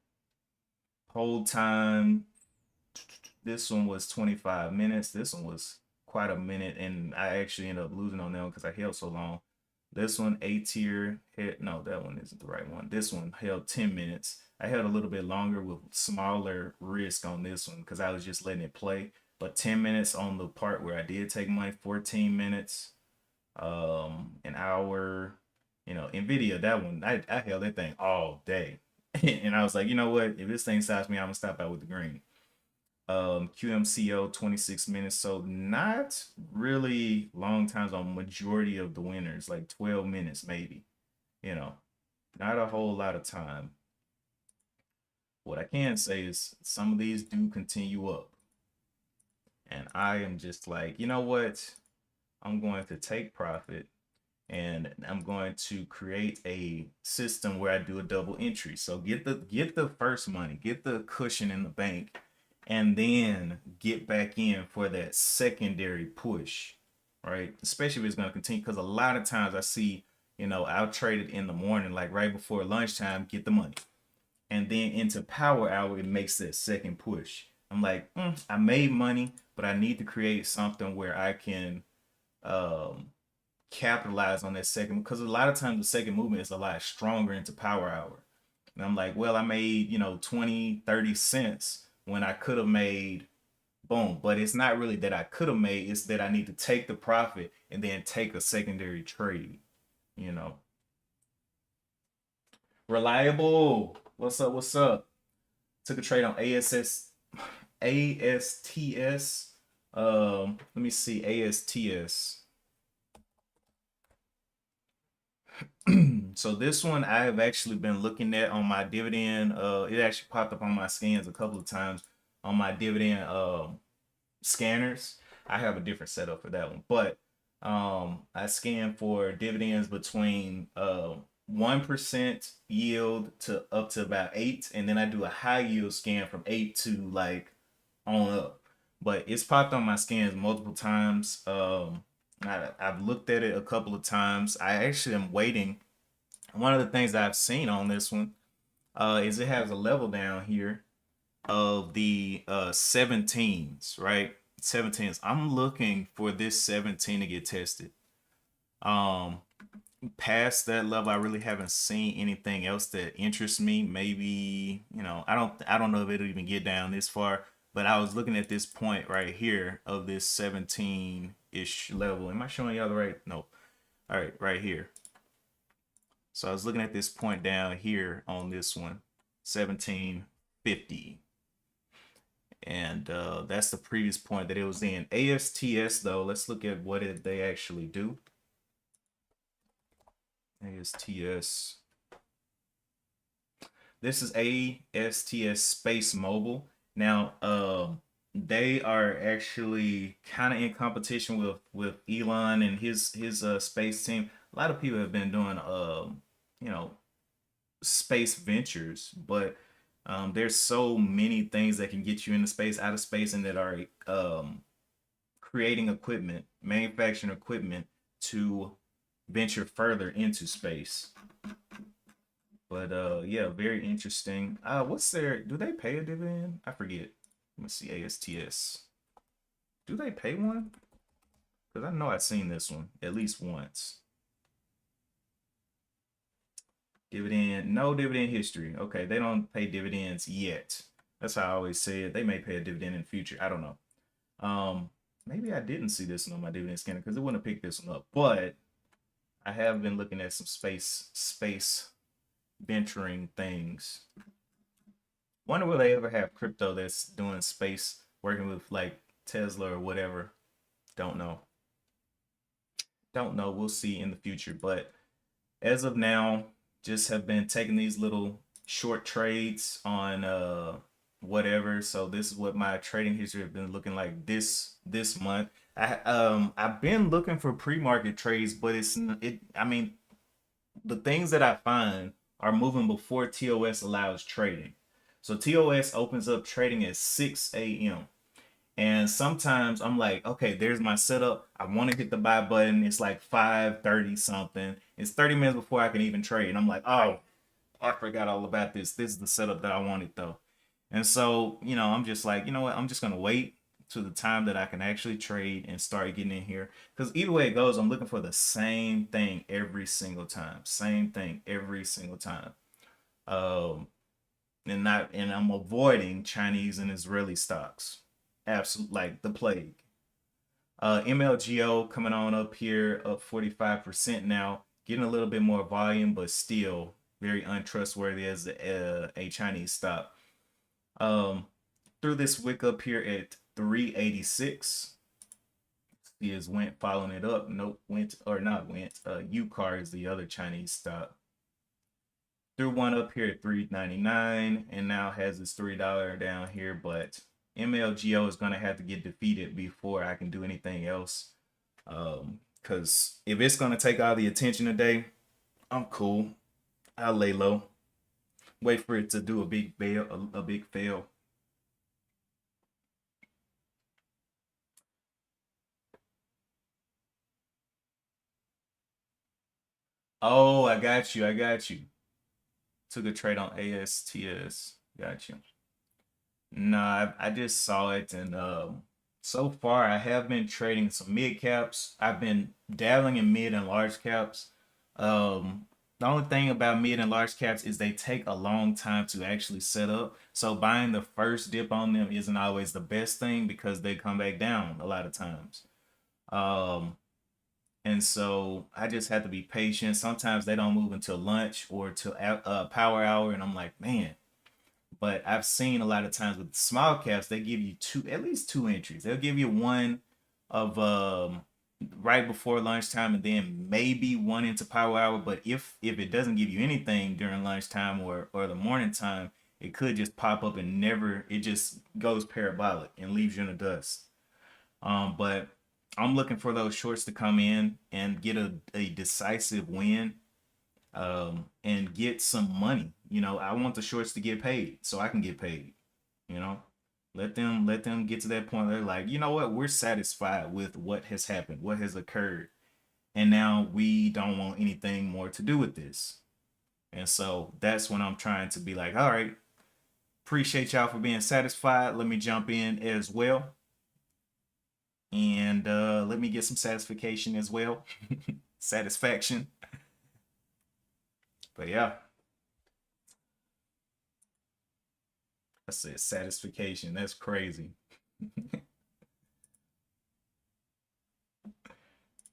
Hold time. This one was 25 minutes. This one was quite a minute, and I actually ended up losing on that one because I held so long. This one, A tier, no, that one isn't the right one. This one held 10 minutes. I held a little bit longer with smaller risk on this one because I was just letting it play. But 10 minutes on the part where I did take money, 14 minutes, an hour, Nvidia, that one, I held that thing all day. And I was like, you know what? If this thing stops me, I'm gonna stop out with the green. QMCO 26 minutes, so not really long times on majority of the winners, like 12 minutes maybe, you know, not a whole lot of time. What I can say is some of these do continue up, and I am just like, you know what, I'm going to take profit and I'm going to create a system where I do a double entry. So get the first money, get the cushion in the bank, and then get back in for that secondary push, right? Especially if it's going to continue, because a lot of times I see, I'll trade it in the morning, like right before lunchtime, get the money, and then into power hour it makes that second push. I'm like, I made money, but I need to create something where I can um capitalize on that second, because a lot of times the second movement is a lot stronger into power hour. And I'm like, well, I made 20-30 cents when I could have made, boom. But it's not really that I could have made, it's that I need to take the profit and then take a secondary trade, you know. Reliable, what's up? Took a trade on ASTS. Let me see, ASTS. So this one I have actually been looking at on my dividend. It actually popped up on my scans a couple of times on my dividend scanners. I have a different setup for that one, but I scan for dividends between 1% yield to up to about 8, and then I do a high yield scan from 8 to like on up. But it's popped on my scans multiple times. I've looked at it a couple of times. I actually am waiting. One of the things that I've seen on this one is it has a level down here of the 17s, right? 17s. I'm looking for this 17 to get tested. Um, Past that level, I really haven't seen anything else that interests me. Maybe, I don't know if it'll even get down this far, but I was looking at this point right here of this 17-ish level. Am I showing y'all the right? No. All right, right here. So I was looking at this point down here on this one, 1750. And that's the previous point that it was in. ASTS though, let's look at what they actually do. ASTS. This is ASTS Space Mobile. Now, they are actually kind of in competition with Elon and his space team. A lot of people have been doing you know space ventures, but there's so many things that can get you into space, out of space, and that are creating equipment, manufacturing equipment to venture further into space. But yeah, very interesting. What's their? Do they pay a dividend? I forget. Let me see. ASTS. Do they pay one? Because I know I've seen this one at least once. Dividend, no dividend history. Okay, they don't pay dividends yet. That's how I always say it. They may pay a dividend in the future. I don't know. Maybe I didn't see this one on my dividend scanner because it wouldn't have picked this one up. But I have been looking at some space venturing things. Wonder will they ever have crypto that's doing space, working with like Tesla or whatever. Don't know. Don't know. We'll see in the future. But as of now, just have been taking these little short trades on whatever. So this is what my trading history has been looking like this month. I've been looking for pre-market trades, but I mean, the things that I find are moving before TOS allows trading. So TOS opens up trading at 6 a.m. And sometimes I'm like, okay, there's my setup. I want to hit the buy button. It's like 5:30 something. It's 30 minutes before I can even trade. And I'm like, oh, I forgot all about this. This is the setup that I wanted though. And so, I'm just like, you know what? I'm just gonna wait to the time that I can actually trade and start getting in here. Because either way it goes, I'm looking for the same thing every single time. Same thing every single time. Um, and I'm avoiding Chinese and Israeli stocks. Absolute like the plague. MLGO coming on up here, up 45% now, getting a little bit more volume, but still very untrustworthy as a Chinese stock. Um, through this wick up here at 386, is went following it up. Nope, went or not went. UCAR is the other Chinese stock. Threw one up here at 399 and now has this $3 down here, but MLGO is gonna have to get defeated before I can do anything else. Because if it's gonna take all the attention today, I'm cool. I'll lay low. Wait for it to do a big fail, a big fail. Oh, I got you. I got you. Took a trade on ASTS. Got you. Nah, I just saw it, and so far I have been trading some mid caps. I've been dabbling in mid and large caps. The only thing about mid and large caps is they take a long time to actually set up. So buying the first dip on them isn't always the best thing because they come back down a lot of times. Um, and so I just have to be patient. Sometimes they don't move until lunch or till power hour, and I'm like, man. But I've seen a lot of times with small caps, they give you at least two entries. They'll give you one of right before lunchtime, and then maybe one into power hour. But if it doesn't give you anything during lunchtime or the morning time, it could just pop up and never. It just goes parabolic and leaves you in the dust. But I'm looking for those shorts to come in and get a decisive win, and get some money. I want the shorts to get paid so I can get paid. You know, let them get to that point. They're like, you know what? We're satisfied with what has happened, what has occurred, and now we don't want anything more to do with this. And so that's when I'm trying to be like, all right, appreciate y'all for being satisfied. Let me jump in as well, and let me get some satisfaction as well. Satisfaction. But yeah, I said satisfaction. That's crazy.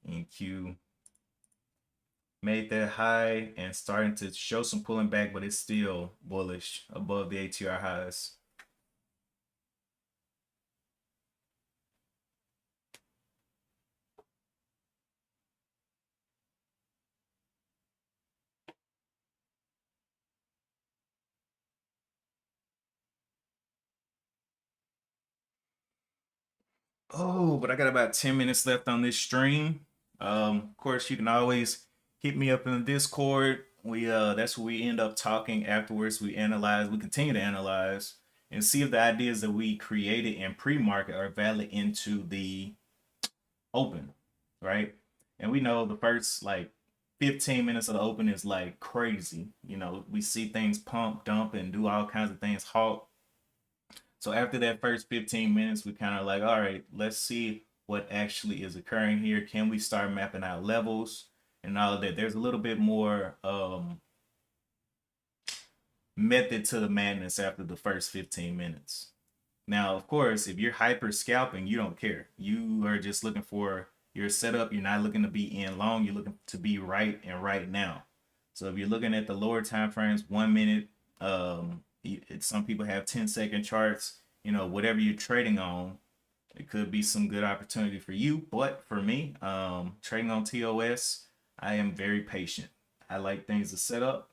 NQ made that high and starting to show some pulling back, but it's still bullish above the ATR highs. Oh, but I got about 10 minutes left on this stream. Of course, you can always hit me up in the Discord. That's where we end up talking afterwards. We continue to analyze and see if the ideas that we created in pre-market are valid into the open, right? And we know the first like 15 minutes of the open is like crazy. We see things pump, dump, and do all kinds of things halt. So after that first 15 minutes, we kind of like, all right, let's see what actually is occurring here. Can we start mapping out levels and all of that? There's a little bit more method to the madness after the first 15 minutes. Now, of course, if you're hyper scalping, you don't care. You are just looking for your setup. You're not looking to be in long. You're looking to be right and right now. So if you're looking at the lower time frames, 1 minute, some people have 10-second charts. Whatever you're trading on, it could be some good opportunity for you. But for me, trading on TOS, I am very patient. I like things to set up,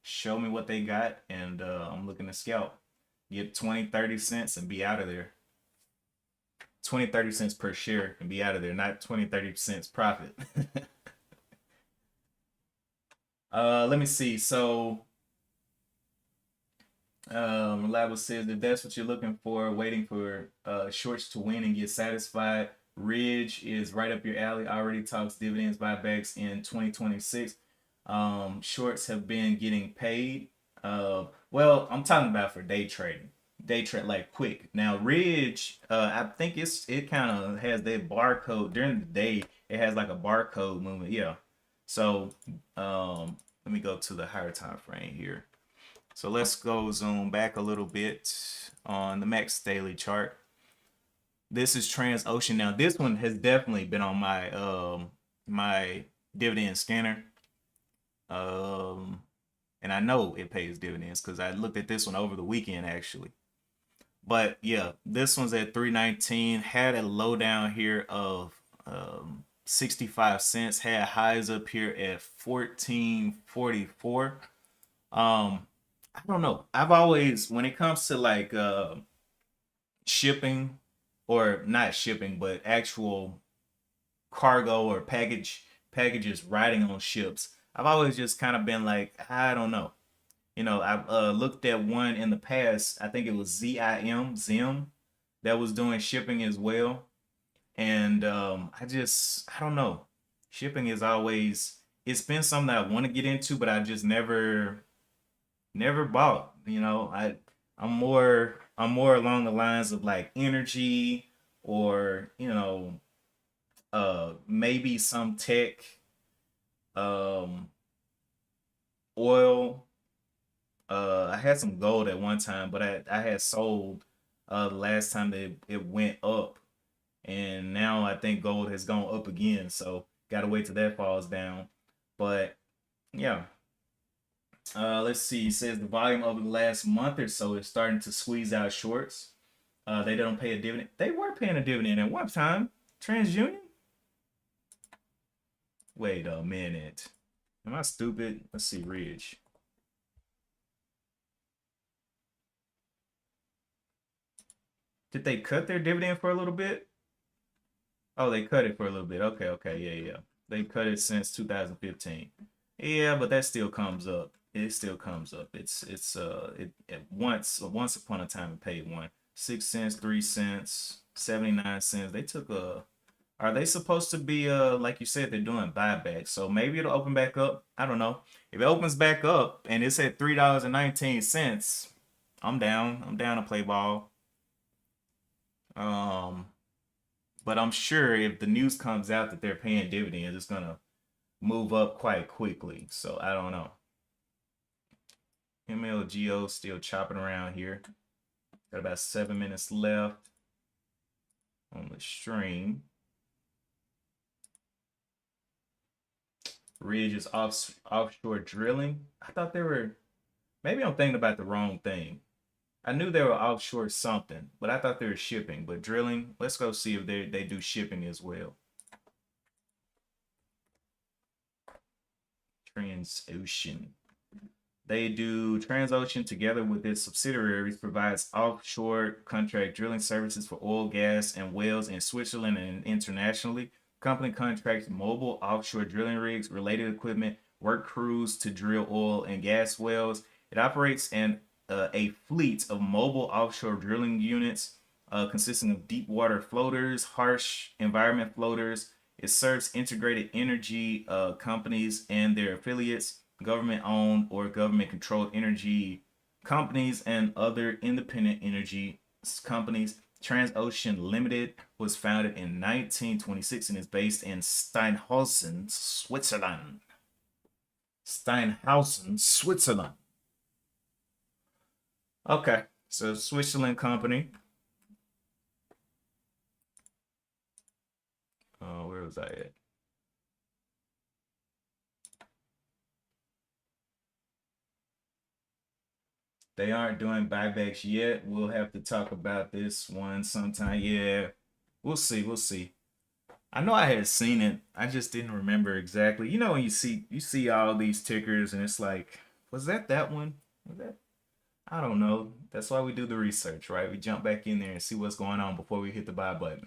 show me what they got, and I'm looking to scalp. Get 20, 30 cents and be out of there. 20, 30 cents per share and be out of there, not 20, 30 cents profit. Let me see. So Reliable says that that's what you're looking for, waiting for shorts to win and get satisfied. Ridge is right up your alley. Already talks dividends buybacks in 2026. Shorts have been getting paid. Well, I'm talking about for day trading. Day trade like quick. Now Ridge, I think it kind of has that barcode during the day. It has like a barcode movement. Yeah. So let me go to the higher time frame here. So let's go zoom back a little bit on the max daily chart. This is Transocean. Now this one has definitely been on my my dividend scanner. And I know it pays dividends because I looked at this one over the weekend actually. But yeah, this one's at 319. Had a low down here of 65 cents. Had highs up here at 1444. I don't know. I've always, when it comes to like shipping, or not shipping, but actual cargo or packages riding on ships, I've always just kind of been like, I don't know. You know, I've looked at one in the past. I think it was Zim, that was doing shipping as well. And I don't know. Shipping is always, it's been something that I want to get into, but I just never bought. You know, I'm more along the lines of like energy, or maybe some tech, um oil. I had some gold at one time, but I had sold the last time that it went up, and now I think gold has gone up again, so gotta wait till that falls down. But yeah. Let's see. It says the volume over the last month or so is starting to squeeze out shorts. They don't pay a dividend. They were paying a dividend at one time. TransUnion? Wait a minute. Am I stupid? Let's see. Ridge. Did they cut their dividend for a little bit? Oh, they cut it for a little bit. Okay, okay, yeah, yeah. They cut it since 2015. Yeah, but that still comes up. It still comes up. It once upon a time it paid 1 6 cents, 3 cents, 79 cents. They took a, are they supposed to be like you said, they're doing buybacks. So maybe it'll open back up. I don't know. If it opens back up and it's at $3.19, I'm down. I'm down to play ball. Um but I'm sure if the news comes out that they're paying dividends, it's gonna move up quite quickly. So I don't know. MLGO still chopping around here. Got about 7 minutes left on the stream. Ridge is offshore drilling. I thought they were, maybe I'm thinking about the wrong thing. I knew they were offshore something, but I thought they were shipping. But drilling, let's go see if they do shipping as well. Transocean. They do. Transocean, together with its subsidiaries, provides offshore contract drilling services for oil, gas, and wells in Switzerland and internationally. Company contracts mobile offshore drilling rigs, related equipment, work crews to drill oil and gas wells. It operates a fleet of mobile offshore drilling units consisting of deep water floaters, harsh environment floaters. It serves integrated energy companies and their affiliates, government owned or government controlled energy companies, and other independent energy companies. Transocean Limited was founded in 1926 and is based in Steinhausen, Switzerland. Steinhausen, Switzerland. Okay, so Switzerland company. Where was I at? They aren't doing buybacks yet. We'll have to talk about this one sometime. Yeah, We'll see. We'll see. I know I had seen it. I just didn't remember exactly. You know when you see all these tickers and it's like, was that one? Was that? I don't know. That's why we do the research, right? We jump back in there and see what's going on before we hit the buy button.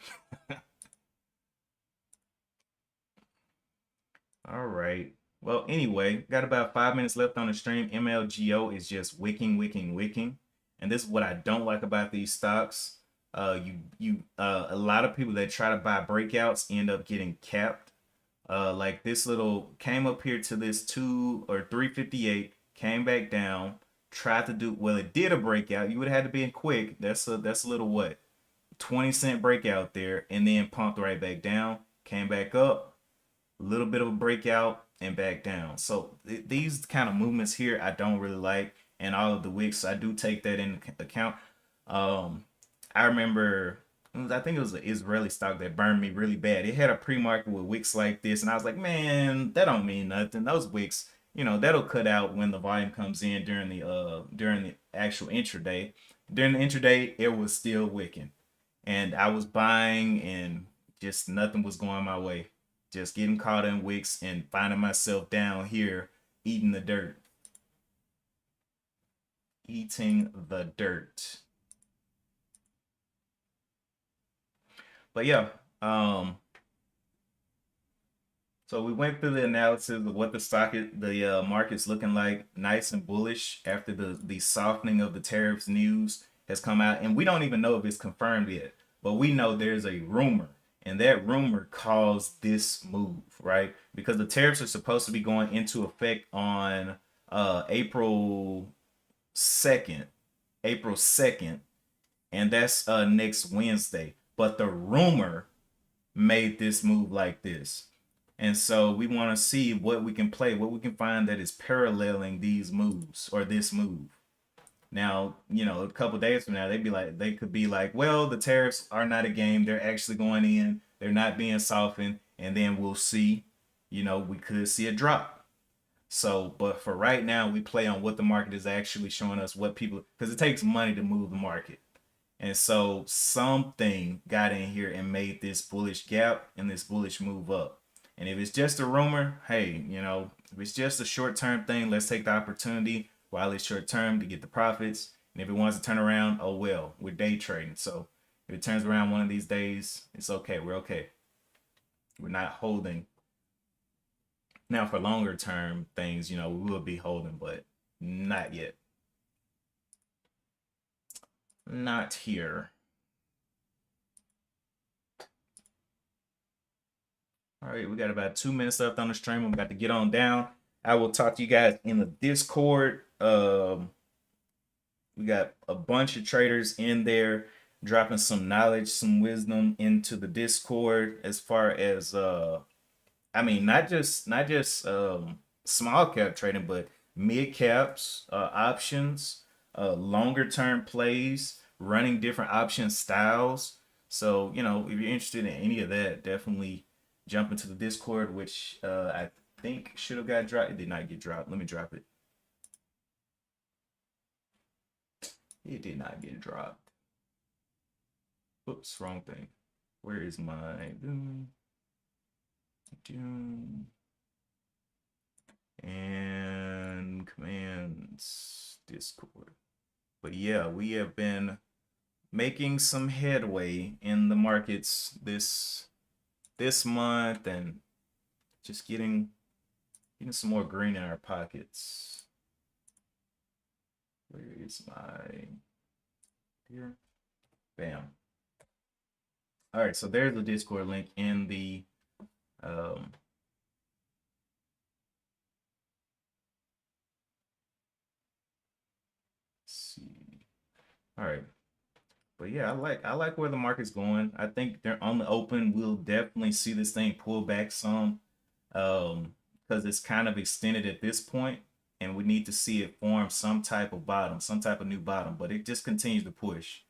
All right. Well, anyway, got about 5 minutes left on the stream. MLGO is just wicking, wicking, wicking, and this is what I don't like about these stocks. A lot of people that try to buy breakouts end up getting capped. Like this little came up here to this 2 or 358, came back down, tried to do well. It did a breakout. You would have had to be in quick. That's a little what 20 cent breakout there, and then pumped right back down. Came back up, a little bit of a breakout, and back down. So these kind of movements here, I don't really like, and all of the wicks, I do take that into account. Um, I remember, I think it was an Israeli stock that burned me really bad. It had a pre-market with wicks like this, and I was like, man, that don't mean nothing. Those wicks, that'll cut out when the volume comes in during the actual intraday. During the intraday, it was still wicking, and I was buying, and just nothing was going my way. Just getting caught in wicks and finding myself down here eating the dirt, eating the dirt. But yeah, so we went through the analysis of what the market's looking like, nice and bullish after the softening of the tariffs news has come out, and we don't even know if it's confirmed yet, but we know there's a rumor, and that rumor caused this move, right? Because the tariffs are supposed to be going into effect on April 2nd, April 2nd, and that's next Wednesday. But the rumor made this move like this. And so we want to see what we can play, what we can find that is paralleling these moves or this move. Now, a couple days from now, they could be like, well, the tariffs are not a game. They're actually going in. They're not being softened. And then we'll see, we could see a drop. So, but for right now, we play on what the market is actually showing us, what people, because it takes money to move the market. And so something got in here and made this bullish gap and this bullish move up. And if it's just a rumor, hey, if it's just a short term thing, let's take the opportunity while it's short term to get the profits. And if it wants to turn around, oh well, we're day trading. So if it turns around one of these days, it's okay. We're okay. We're not holding. Now for longer term things, we will be holding, but not yet. Not here. All right, we got about 2 minutes left on the stream. I'm about to get on down. I will talk to you guys in the Discord. We got a bunch of traders in there dropping some knowledge, some wisdom into the Discord as far as I mean, not just small cap trading, but mid caps, options, longer term plays, running different option styles. So if you're interested in any of that, definitely jump into the Discord, which I think should have got dropped. It did not get dropped. Let me drop it. It did not get dropped. Oops, wrong thing. Where is my and commands Discord? But yeah, we have been making some headway in the markets this month, and just getting some more green in our pockets. Where is my here? Bam. All right, so there's the Discord link in the let's see. All right. But yeah, I like where the market's going. I think they're on the open. We'll definitely see this thing pull back some, because it's kind of extended at this point, and we need to see it form some type of bottom, some type of new bottom. But it just continues to push.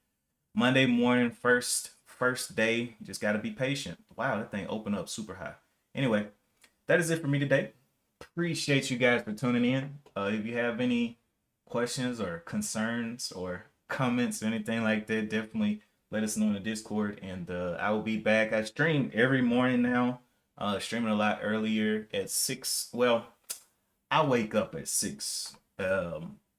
Monday morning, first day, just got to be patient. Wow, that thing opened up super high. Anyway, that is it for me today. Appreciate you guys for tuning in. If you have any questions or concerns or comments or anything like that, definitely let us know in the Discord, and I will be back. I stream every morning now, streaming a lot earlier at 6. Well, I wake up at 6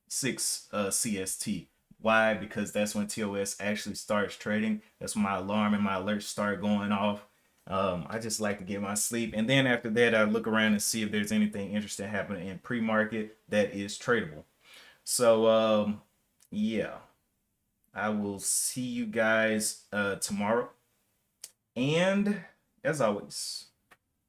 CST. Why? Because that's when TOS actually starts trading. That's when my alarm and my alerts start going off. I just like to get my sleep, and then after that, I look around and see if there's anything interesting happening in pre-market that is tradable. So, yeah, I will see you guys tomorrow. And as always,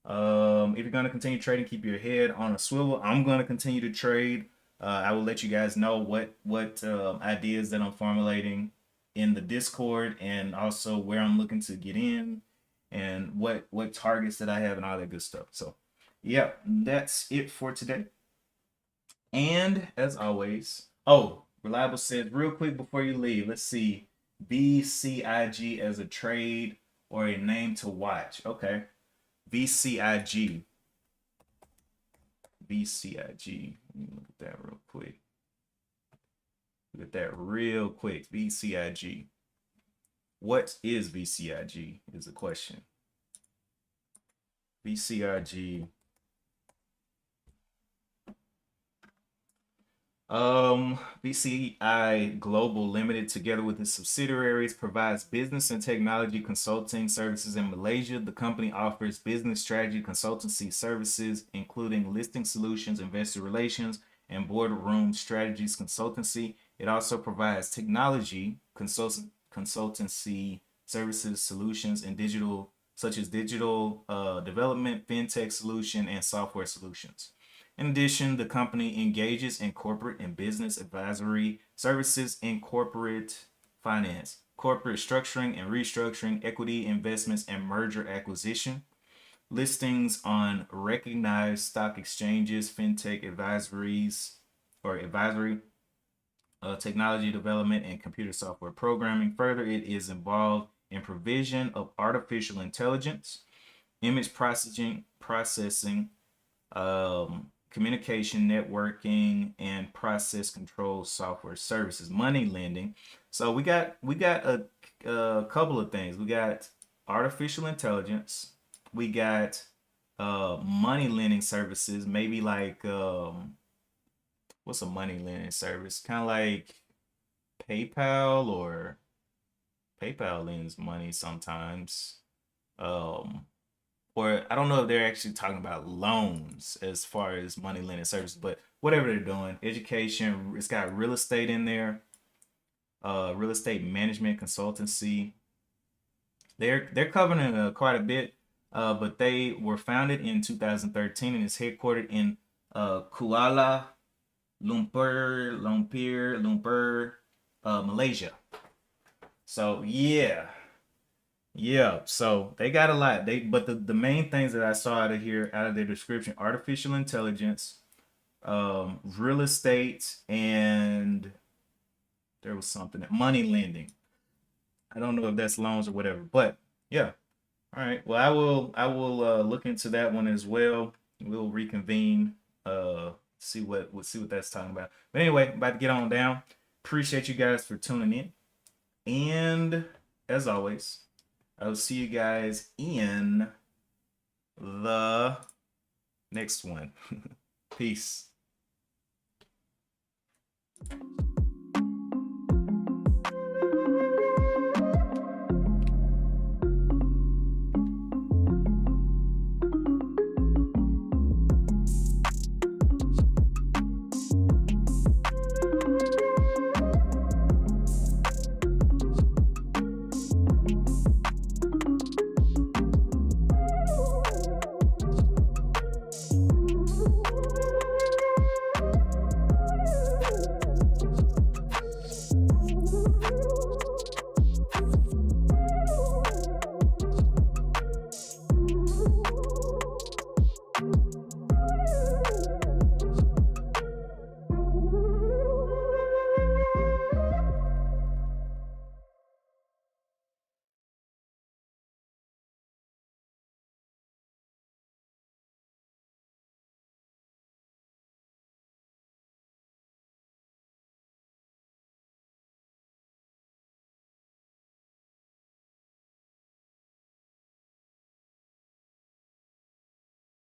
if you're going to continue trading, keep your head on a swivel. I'm going to continue to trade. I will let you guys know what ideas that I'm formulating in the Discord, and also where I'm looking to get in, and what targets that I have and all that good stuff. So, yeah, that's it for today. And as always, oh, Reliable says real quick before you leave, let's see, BCIG as a trade or a name to watch. Okay. VCIG. VCIG. Let me look at that real quick. Look at that real quick. VCIG. What is VCIG is the question. VCIG. VCI Global Limited, together with its subsidiaries, provides business and technology consulting services in Malaysia. The company offers business strategy consultancy services, including listing solutions, investor relations, and boardroom strategies consultancy. It also provides technology consultancy services, solutions, and digital, such as digital development, fintech solution, and software solutions. In addition, the company engages in corporate and business advisory services in corporate finance, corporate structuring and restructuring, equity investments, and merger acquisition, listings on recognized stock exchanges, fintech advisories or advisory, technology development, and computer software programming. Further, it is involved in provision of artificial intelligence, image processing, communication, networking, and process control software services, money lending. So we got a couple of things. We got artificial intelligence. We got money lending services. Maybe like what's a money lending service? Kind of like PayPal, or PayPal lends money sometimes. Or I don't know if they're actually talking about loans as far as money lending services, but whatever they're doing, education, it's got real estate in there, real estate management consultancy. They're covering quite a bit, but they were founded in 2013 and is headquartered in Kuala Lumpur, Malaysia. So yeah. Yeah, so they got a lot. But the main things that I saw out of here, out of their description: artificial intelligence, real estate, and there was something, money lending. I don't know if that's loans or whatever, but yeah. All right. Well, I will look into that one as well. We'll reconvene, see what that's talking about. But anyway, about to get on down. Appreciate you guys for tuning in, and as always, I will see you guys in the next one. Peace.